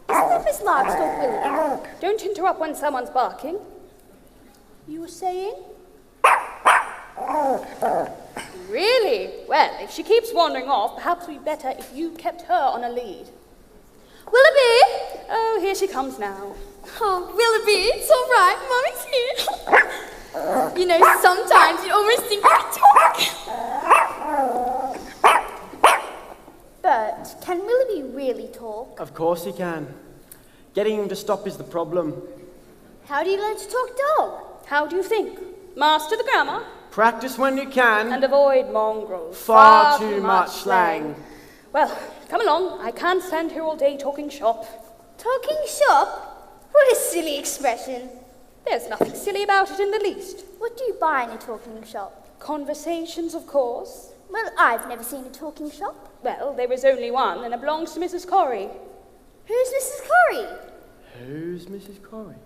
Speaker 7: Isn't that Miss Livestock, Willie?
Speaker 8: Don't interrupt when someone's barking.
Speaker 7: You were saying?
Speaker 8: Really? Well, if she keeps wandering off, perhaps we'd better if you kept her on a lead.
Speaker 7: Willoughby!
Speaker 8: Oh, here she comes now.
Speaker 7: Oh, Willoughby, it's all right. Mummy's here. You know, sometimes you almost think you can talk. Bert, can Willoughby really talk?
Speaker 1: Of course he can. Getting him to stop is the problem.
Speaker 7: How do you learn to talk dog?
Speaker 8: How do you think? Master the grammar
Speaker 1: Practice when you can.
Speaker 8: and avoid mongrels.
Speaker 1: Far too much slang.
Speaker 8: Well, come along. I can't stand here all day talking shop.
Speaker 7: Talking shop? What a silly expression.
Speaker 8: There's nothing silly about it in the least.
Speaker 7: What do you buy in a talking shop?
Speaker 8: Conversations, of course.
Speaker 7: Well, I've never seen a talking shop.
Speaker 8: Well, there is only one, and it belongs to Mrs. Corrie.
Speaker 7: Who's Mrs. Corrie?
Speaker 1: Who's Mrs. Corrie?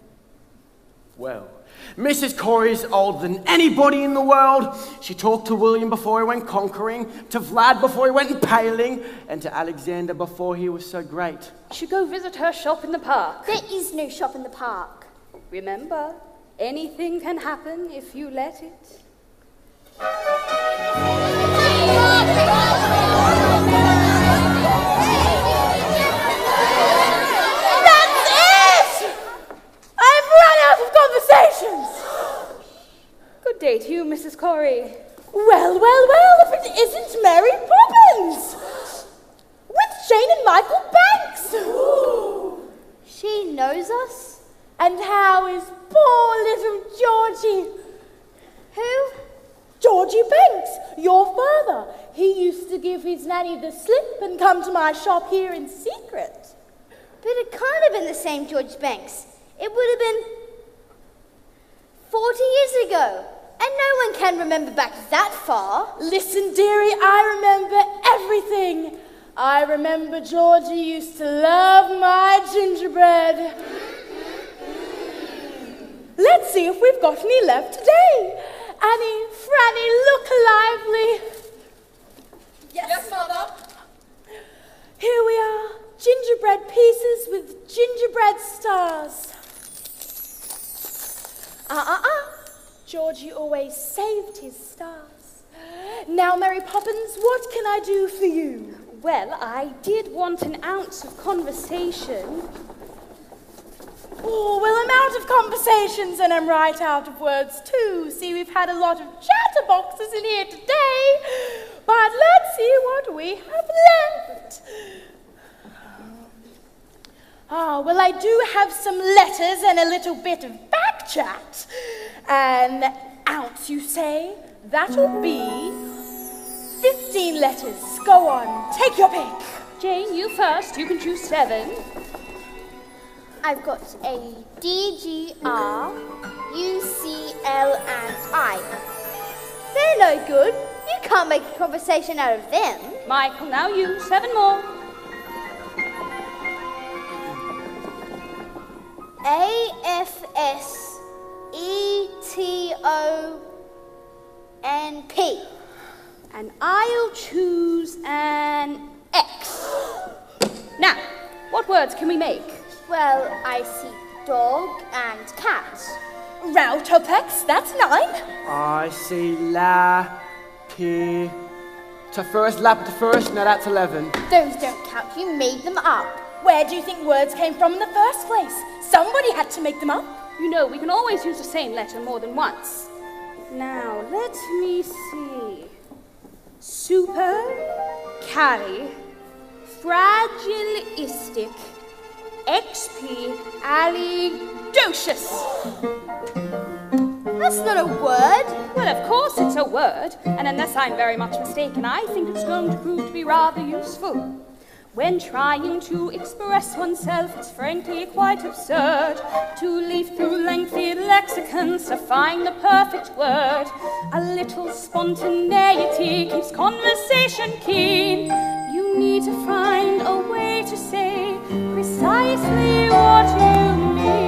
Speaker 1: Well, Mrs. Corrie's older than anybody in the world. She talked to William before he went conquering, to Vlad before he went impaling, and to Alexander before he was so great.
Speaker 8: You should go visit her shop in the park.
Speaker 7: There is no shop in the park.
Speaker 8: Remember, anything can happen if you let it.
Speaker 2: of Georgie.
Speaker 9: Who?
Speaker 2: Georgie Banks, your father. He used to give his nanny the slip and come to my shop here in secret.
Speaker 9: But it can't have been the same George Banks. It would have been 40 years ago. And no one can remember back that far.
Speaker 2: Listen, dearie, I remember everything. I remember Georgie used to love my gingerbread. Let's see if we've got any left today. Annie, Franny, look lively.
Speaker 8: Yes, Mother.
Speaker 2: Here we are, gingerbread pieces with gingerbread stars. Georgie always saved his stars. Now, Mary Poppins, what can I do for you?
Speaker 8: Well, I did want an ounce of conversation.
Speaker 2: Oh, well, I'm out of conversations and I'm right out of words too. See, we've had a lot of chatterboxes in here today, but let's see what we have left. Well, I do have some letters and a little bit of back chat. An ounce, you say? That'll be 15 letters. Go on, take your pick.
Speaker 8: Jane, you first. You can choose 7.
Speaker 9: I've got a D, G, R, U, C, L, and I. They're no good. You can't make a conversation out of them.
Speaker 8: Michael, now you. 7 more.
Speaker 9: A, F, S, E, T, O, N, P.
Speaker 8: And I'll choose an X. Now, what words can we make?
Speaker 9: Well, I see dog and cat.
Speaker 2: Route up X, that's 9.
Speaker 1: I see la, p, to first, lap to first, now that's 11.
Speaker 9: Those don't count, you made them up.
Speaker 2: Where do you think words came from in the first place? Somebody had to make them up.
Speaker 8: You know, we can always use the same letter more than once. Now, let me see. Super, cali, fragilistic, expialidocious.
Speaker 9: That's not a word.
Speaker 8: Well, of course it's a word, and unless I'm very much mistaken, I think it's going to prove to be rather useful. When trying to express oneself, it's frankly quite absurd to leaf through lengthy lexicons to find the perfect word. A little spontaneity keeps conversation keen. You need to find a way to say precisely what you mean.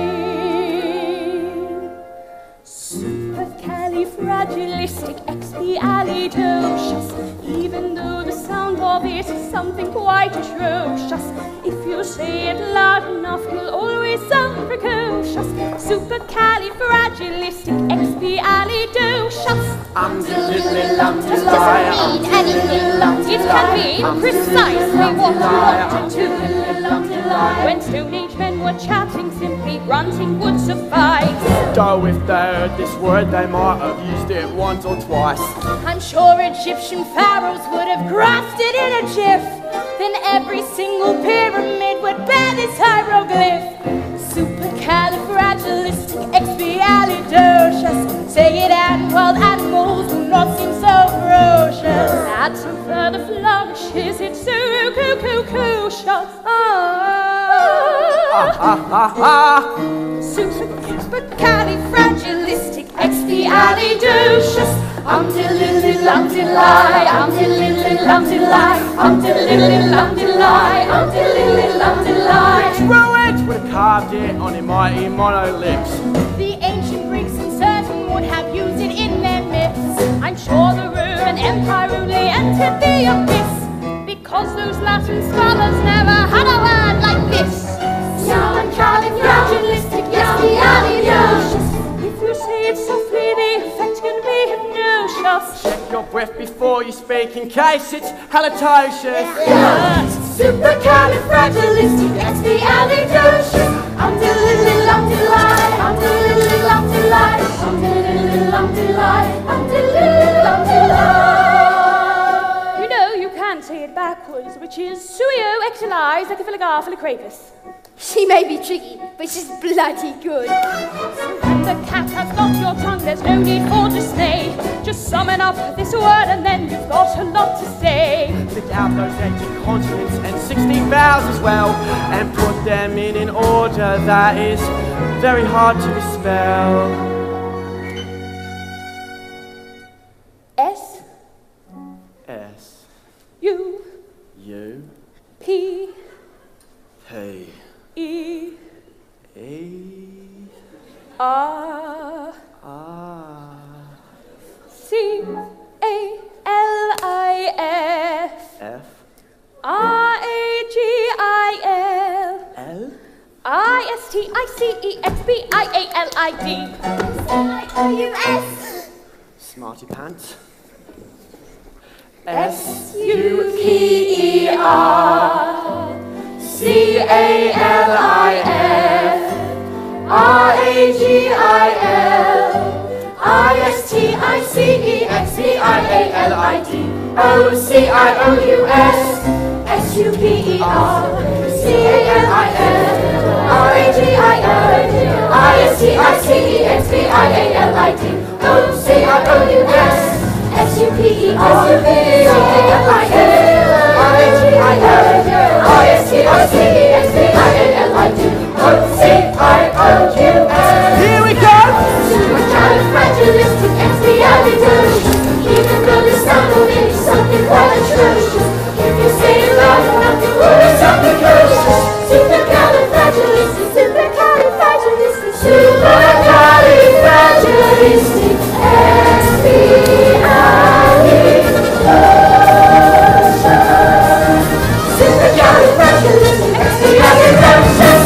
Speaker 8: Supercalifragilisticexpialidocious. Even though the sound of it is something quite atrocious, if you say it loud enough, you'll always sound precocious. Supercalifragilisticexpialidocious.
Speaker 9: Doesn't mean anything.
Speaker 8: It can mean precisely what you want to. When Stone Age men were chatting, simply grunting would suffice.
Speaker 1: Though if they heard this word, they might have used it once or twice.
Speaker 2: I'm sure Egyptian pharaohs would have grasped it in a jiff. Then every single pyramid would bear this hieroglyph. Supercalifragilisticexpialidocious. Say it and wild animals will not seem so ferocious.
Speaker 8: Add some further flourishes, it's so cuckoo-cuckoo-shus.
Speaker 9: Supercalifragilisticexpialidocious. Um-diddly-lum-diddly, um-diddly-lum-diddly, um-diddly-lum-diddly, um-diddly-lum-diddly.
Speaker 1: Stewart would have carved it on their mighty monolips.
Speaker 2: The ancient Greeks and certain would have used it in their myths.
Speaker 8: I'm sure the Roman Empire only entered the abyss because those Latin scholars never had a word like this.
Speaker 9: Supercalifragilisticexpialidocious.
Speaker 8: If you say it softly, the effect can be hypnosis.
Speaker 1: Check your breath before you speak in case it's halitosis.
Speaker 9: Supercalifragilisticexpialidocious. Um-diddly-lum-diddly, um-diddly-lum-diddly, um-diddly-lum-diddly, um-diddly-lum-diddly.
Speaker 8: You know, you can say it backwards, which is suio ectilize ecophilagar philocrapus.
Speaker 9: She may be tricky, but she's bloody good.
Speaker 8: When the cat has got your tongue, there's no need for dismay. Just summon up this word and then you've got a lot to say.
Speaker 1: Pick out those 18 consonants and 16 vowels as well, and put them in an order that is very hard to spell.
Speaker 8: S.
Speaker 1: S.
Speaker 8: U.
Speaker 1: U.
Speaker 8: P.
Speaker 1: P.
Speaker 8: E.
Speaker 1: E.
Speaker 8: R.
Speaker 1: R.
Speaker 8: C. A. L. I. F.
Speaker 1: F.
Speaker 8: R. A. G. I. L.
Speaker 1: L.
Speaker 8: I. S. T. I. C. E. X. B. I. A. L. I. D.
Speaker 9: C-I-O-U-S.
Speaker 1: Smarty pants.
Speaker 8: S. U. P. E. R. C-A-L-I-F R-A-G-I-L I-S-T-I-C-E-X-B-I-A-L-I-D O-C-I-O-U-S S-U-P-E-R C-A-L-I-F R-A-G-I-L I-S-T-I-C-E-X-B-I-A-L-I-D O-C-I-O-U-S S-U-P-E-R C-A-L-I-F R-A-G-I-L I-S-T-I-C-E-X-B-I-A-L-I-D-O-C-I-O-U-S.
Speaker 1: Here we go!
Speaker 9: Supercalifragilisticexpialidocious. Even though the sound of it is something quite atrocious, if you say it loud enough, you will be something atrocious. Supercalifragilistic, supercalifragilistic, supercalifragilistic, supercalifragilisticexpialidocious. Supercalifragilisticexpialidocious.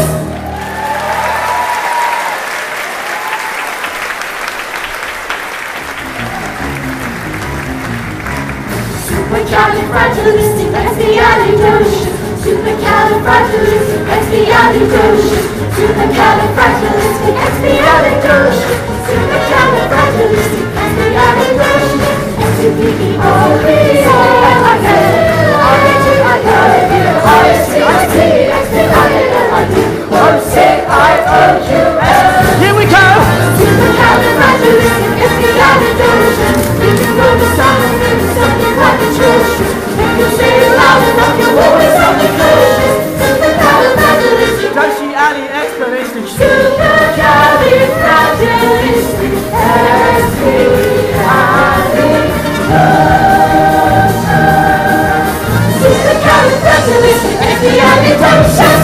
Speaker 9: Supercalifragilisticexpialidocious. Supercalifragilisticexpialidocious. Supercalifragilisticexpialidocious. S-U-P-E-R-C-I-L-I-D-O-C-I-O-U-S.
Speaker 1: Here we go!
Speaker 9: Supercalifragilisticexpialidocious. Even though the sound of it is something quite atrocious, if you say it loud enough, you'll always something atrocious. Supercalifragilistic.
Speaker 1: Supercalifragilistic.
Speaker 9: Supercalifragilisticexpialidocious.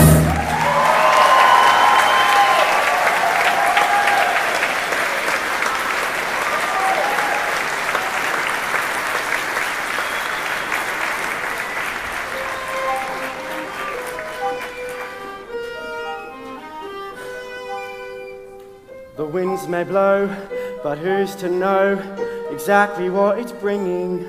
Speaker 1: The winds may blow, but who's to know exactly what it's bringing?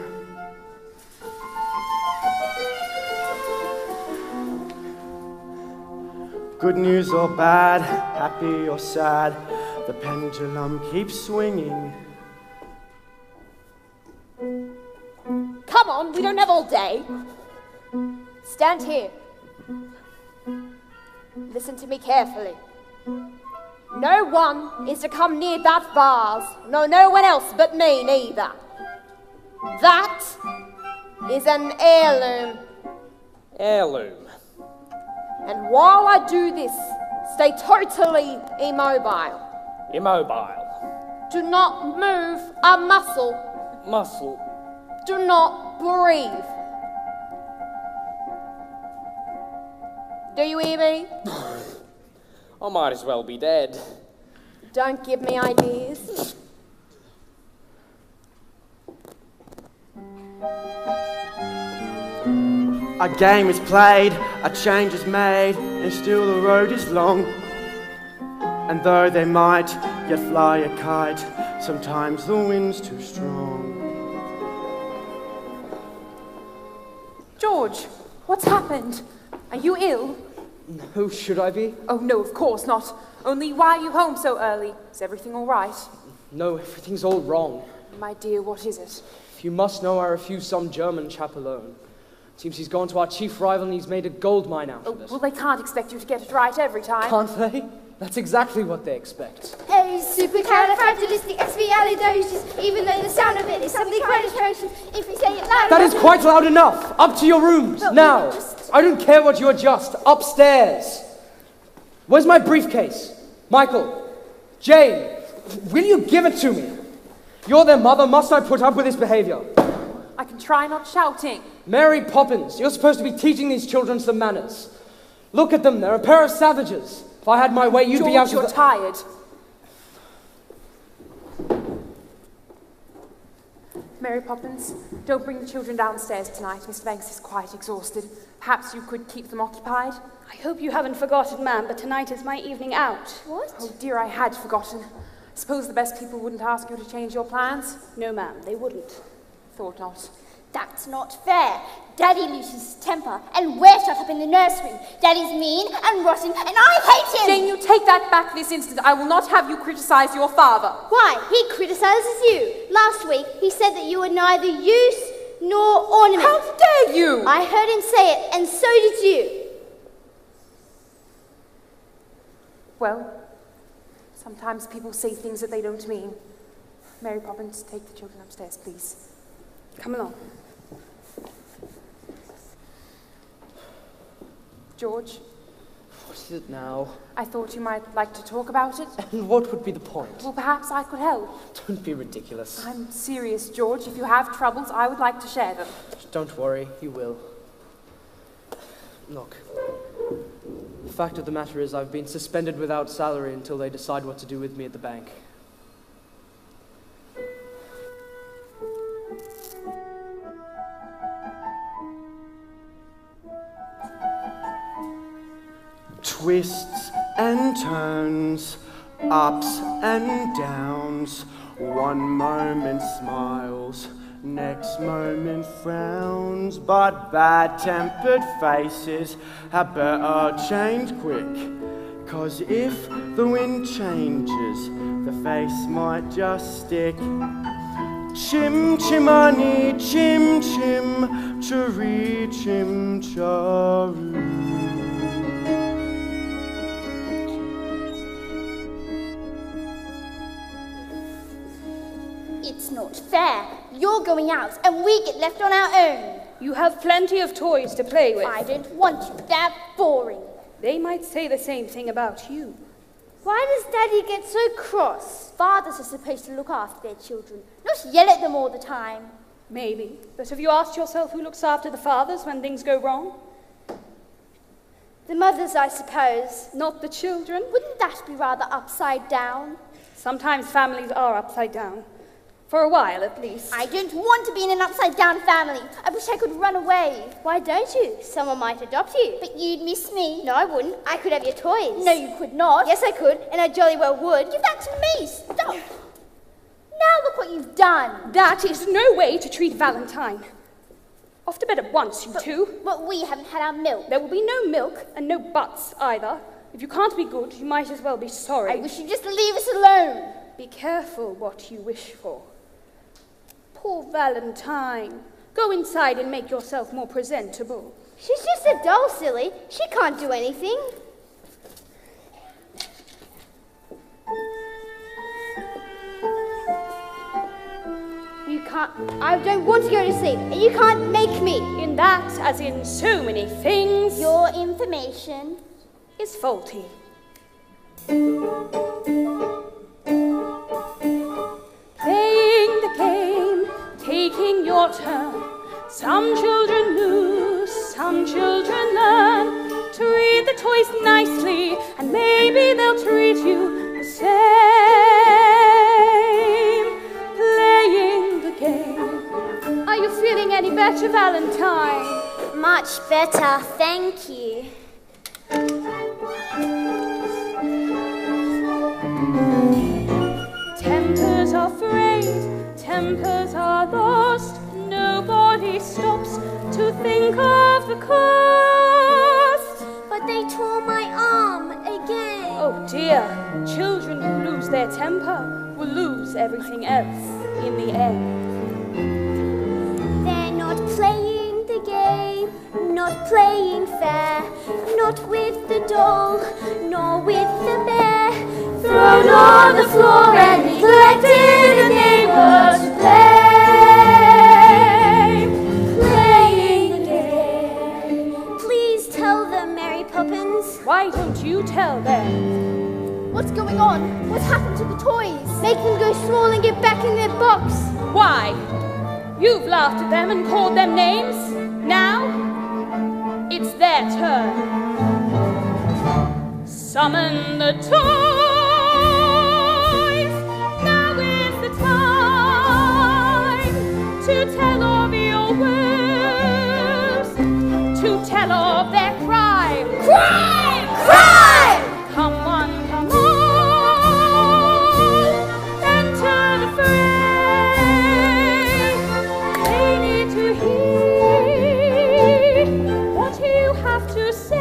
Speaker 1: Good news or bad, happy or sad, the pendulum keeps swinging.
Speaker 2: Come on, we don't have all day. Stand here. Listen to me carefully. No one is to come near that vase. No one else but me neither. That is an heirloom.
Speaker 6: Heirloom.
Speaker 2: And while I do this, stay totally immobile.
Speaker 6: Immobile.
Speaker 2: Do not move a muscle.
Speaker 6: Muscle.
Speaker 2: Do not breathe. Do you hear me?
Speaker 6: I might as well be dead.
Speaker 2: Don't give me ideas.
Speaker 1: A game is played, a change is made, and still the road is long. And though they might yet fly a kite, sometimes the wind's too strong.
Speaker 5: George, what's happened? Are you ill?
Speaker 6: No, should I be?
Speaker 5: Oh, no, of course not. Only why are you home so early? Is everything all right?
Speaker 6: No, everything's all wrong.
Speaker 5: My dear, what is it?
Speaker 6: If you must know, I refused some German chap alone. Seems he's gone to our chief rival and he's made a gold mine out of it.
Speaker 5: Well, they can't expect you to get it right every time.
Speaker 6: Can't they? That's exactly what they expect.
Speaker 9: Hey, supercalifragilisticexpialidocious, even though the sound of it is something quite atrocious, if we say it loud
Speaker 6: That is quite loud enough! Up to your rooms, now! I don't care what you adjust, upstairs! Where's my briefcase? Michael, Jane, will you give it to me? You're their mother, must I put up with this behaviour?
Speaker 5: I can try not shouting.
Speaker 6: Mary Poppins, you're supposed to be teaching these children some manners. Look at them, they're a pair of savages. If I had my way, you'd be out of
Speaker 5: you're tired. Mary Poppins, don't bring the children downstairs tonight. Mr. Banks is quite exhausted. Perhaps you could keep them occupied?
Speaker 8: I hope you haven't forgotten, ma'am, but tonight is my evening out.
Speaker 5: What? Oh dear, I had forgotten. Suppose the best people wouldn't ask you to change your plans?
Speaker 8: No, ma'am, they wouldn't.
Speaker 5: Thought not.
Speaker 9: That's not fair. Daddy loses his temper, and we're shut up in the nursery. Daddy's mean and rotten, and I hate him!
Speaker 5: Jane, you take that back this instant. I will not have you criticise your father.
Speaker 9: Why? He criticises you. Last week, he said that you were neither use nor ornament.
Speaker 5: How dare you!
Speaker 9: I heard him say it, and so did you.
Speaker 5: Well, sometimes people say things that they don't mean. Mary Poppins, take the children upstairs, please.
Speaker 8: Come along.
Speaker 5: George?
Speaker 6: What is it now?
Speaker 5: I thought you might like to talk about it.
Speaker 6: And what would be the point?
Speaker 5: Well, perhaps I could help.
Speaker 6: Don't be ridiculous.
Speaker 5: I'm serious, George. If you have troubles, I would like to share them.
Speaker 6: Don't worry, you will. Look, the fact of the matter is I've been suspended without salary until they decide what to do with me at the bank.
Speaker 1: Twists and turns, ups and downs. One moment smiles, next moment frowns. But bad-tempered faces had better change quick, 'cause if the wind changes, the face might just stick. Chim chimani, chim chim, chiree chim charoo.
Speaker 9: It's not fair. You're going out, and we get left on our own.
Speaker 8: You have plenty of toys to play with.
Speaker 9: I don't want you. They're boring.
Speaker 8: They might say the same thing about you.
Speaker 9: Why does Daddy get so cross? Fathers are supposed to look after their children, not yell at them all the time.
Speaker 8: Maybe. But have you asked yourself who looks after the fathers when things go wrong?
Speaker 9: The mothers, I suppose.
Speaker 8: Not the children.
Speaker 9: Wouldn't that be rather upside down?
Speaker 8: Sometimes families are upside down. For a while, at least.
Speaker 9: I don't want to be in an upside-down family. I wish I could run away. Why don't you? Someone might adopt you. But you'd miss me. No, I wouldn't. I could have your toys. No, you could not. Yes, I could, and I jolly well would. Give that to me. Stop. Now look what you've done.
Speaker 8: That is no way to treat Valentine. Off to bed at once, you two.
Speaker 9: But we haven't had our milk.
Speaker 8: There will be no milk and no buts either. If you can't be good, you might as well be sorry.
Speaker 9: I wish you'd just leave us alone.
Speaker 8: Be careful what you wish for. Poor Valentine. Go inside and make yourself more presentable.
Speaker 9: She's just a doll, silly. She can't do anything. You can't... I don't want to go to sleep, and you can't make me.
Speaker 8: In that, as in so many things...
Speaker 9: Your information...
Speaker 8: is faulty. Playing the game, taking your turn. Some children lose, some children learn. Treat the toys nicely, and maybe they'll treat you the same. Playing the game. Are you feeling any better, Valentine?
Speaker 9: Much better, thank you.
Speaker 8: Tempers are frayed, tempers are lost. Nobody stops to think of the cost.
Speaker 9: But they tore my arm again.
Speaker 8: Oh dear, children who lose their temper will lose everything else in the end.
Speaker 9: They're not playing the game. not playing fair, not with the doll, nor with the bear. Thrown on the floor and neglected the neighbor to play, playing the game. Please tell them, Mary Poppins.
Speaker 8: Why don't you tell them?
Speaker 9: What's going on? What's happened to the toys? Make them go small and get back in their box.
Speaker 8: Why? You've laughed at them and called them names. Now, it's their turn. Summon the toys. Now is the time to tell of your woes, to tell of their crime.
Speaker 9: Crime! Crime!
Speaker 8: Come on, come on, enter the fray. They need to hear what you have to say.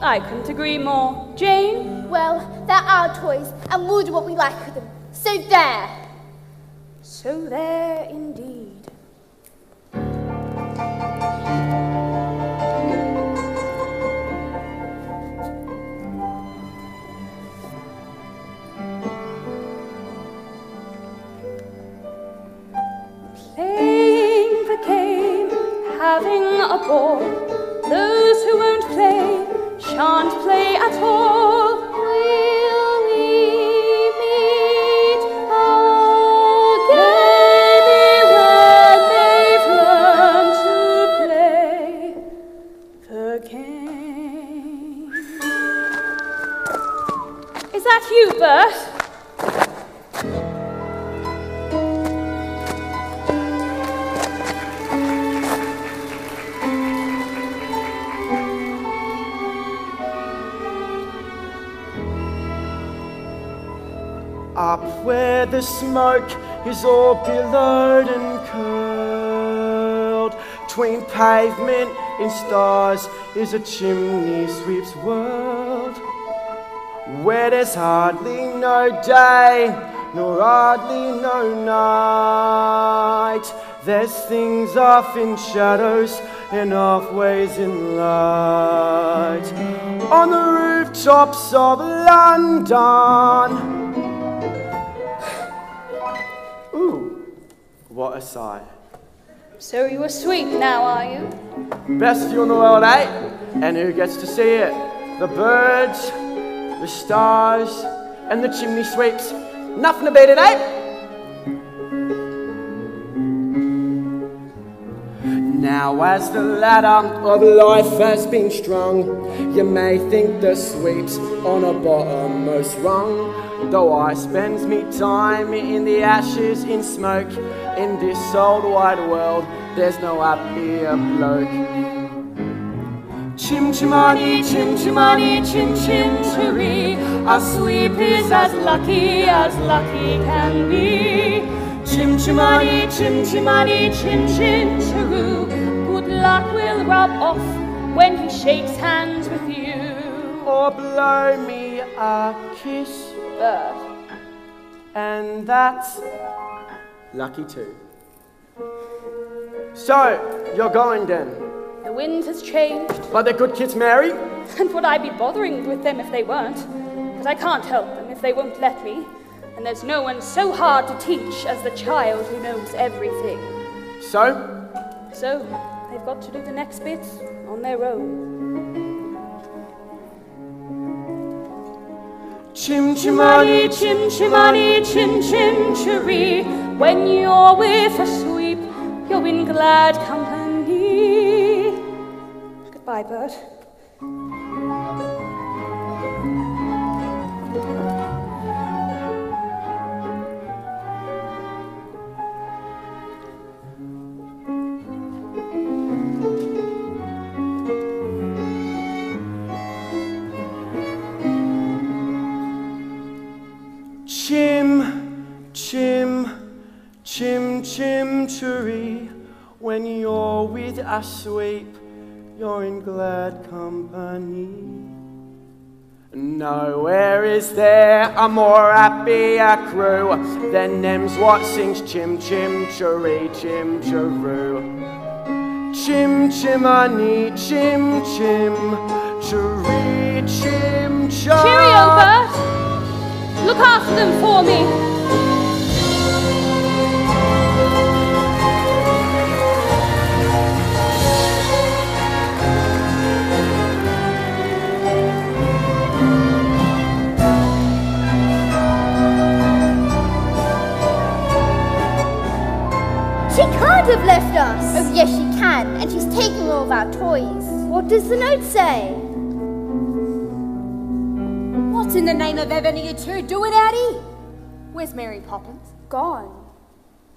Speaker 8: I couldn't agree more. Jane?
Speaker 9: Well, they're our toys, and we'll do what we like with them. So there.
Speaker 8: So there indeed. Playing the game, having a ball. Those who won't play shan't play at all.
Speaker 9: Will we meet
Speaker 8: again? Maybe when they've learned to play the game. Is that you, Bert?
Speaker 1: Up where the smoke is all billowed and curled, 'tween pavement and stars is a chimney sweep's world, where there's hardly no day, nor hardly no night. There's things off in shadows and halfways in light. On the rooftops of London. What a sight.
Speaker 8: So you're asleep now, are you?
Speaker 1: Best view in the world, eh? And who gets to see it? The birds, the stars, and the chimney sweeps. Nothing to beat it, eh? Now as the ladder of life has been strung, you may think the sweep's on a bottommost rung. Though I spends me time in the ashes, in smoke, in this old wide world, there's no happier bloke. Chim chimani, chim chimani, chim chim chiree. A sweep is as lucky can be. Chim chimani, chim chimani, chim chim chiroo. Good luck will rub off when he shakes hands with you. Or blow me a kiss. Bert. And that's lucky too. So, you're going then?
Speaker 8: The wind has changed.
Speaker 1: But they're good kids, Mary?
Speaker 8: And would I be bothering with them if they weren't? But I can't help them if they won't let me. And there's no one so hard to teach as the child who knows everything.
Speaker 1: So,
Speaker 8: they've got to do the next bits on their own.
Speaker 1: chim chimani,
Speaker 8: chim chimani, chim chim chiree. When you're with a sweep, you're in glad company. Goodbye, Bert.
Speaker 1: Chim, chim, chim, chim, chiree. When you're with a sweep, you're in glad company. Nowhere is there a more happier crew than them's what sings chim, chim, chiree, chim, chiroo. Chim, chimani, chim, chim, chiree, chim, chiroo.
Speaker 8: Cheerio, Bert. Look after them for me.
Speaker 9: She can't have left us! Oh yes she can, and she's taking all of our toys. What does the note say?
Speaker 2: What in the name of heaven are you two doing out here? Where's Mary Poppins?
Speaker 5: Gone.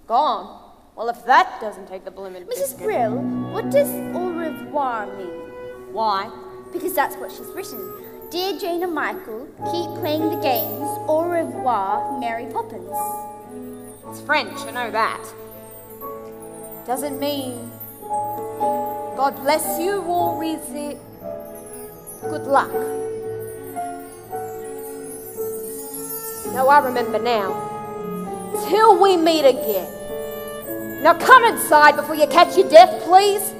Speaker 2: Gone? Well, if that doesn't take the bloomin'
Speaker 9: Mrs. Brill, what does au revoir mean?
Speaker 2: Why?
Speaker 9: Because that's what she's written. Dear Jane and Michael, keep playing the games. Au revoir, Mary Poppins.
Speaker 2: It's French, I know that. Doesn't mean God bless you, or is it good luck? No, I remember now. Till we meet again. Now come inside before you catch your death, please.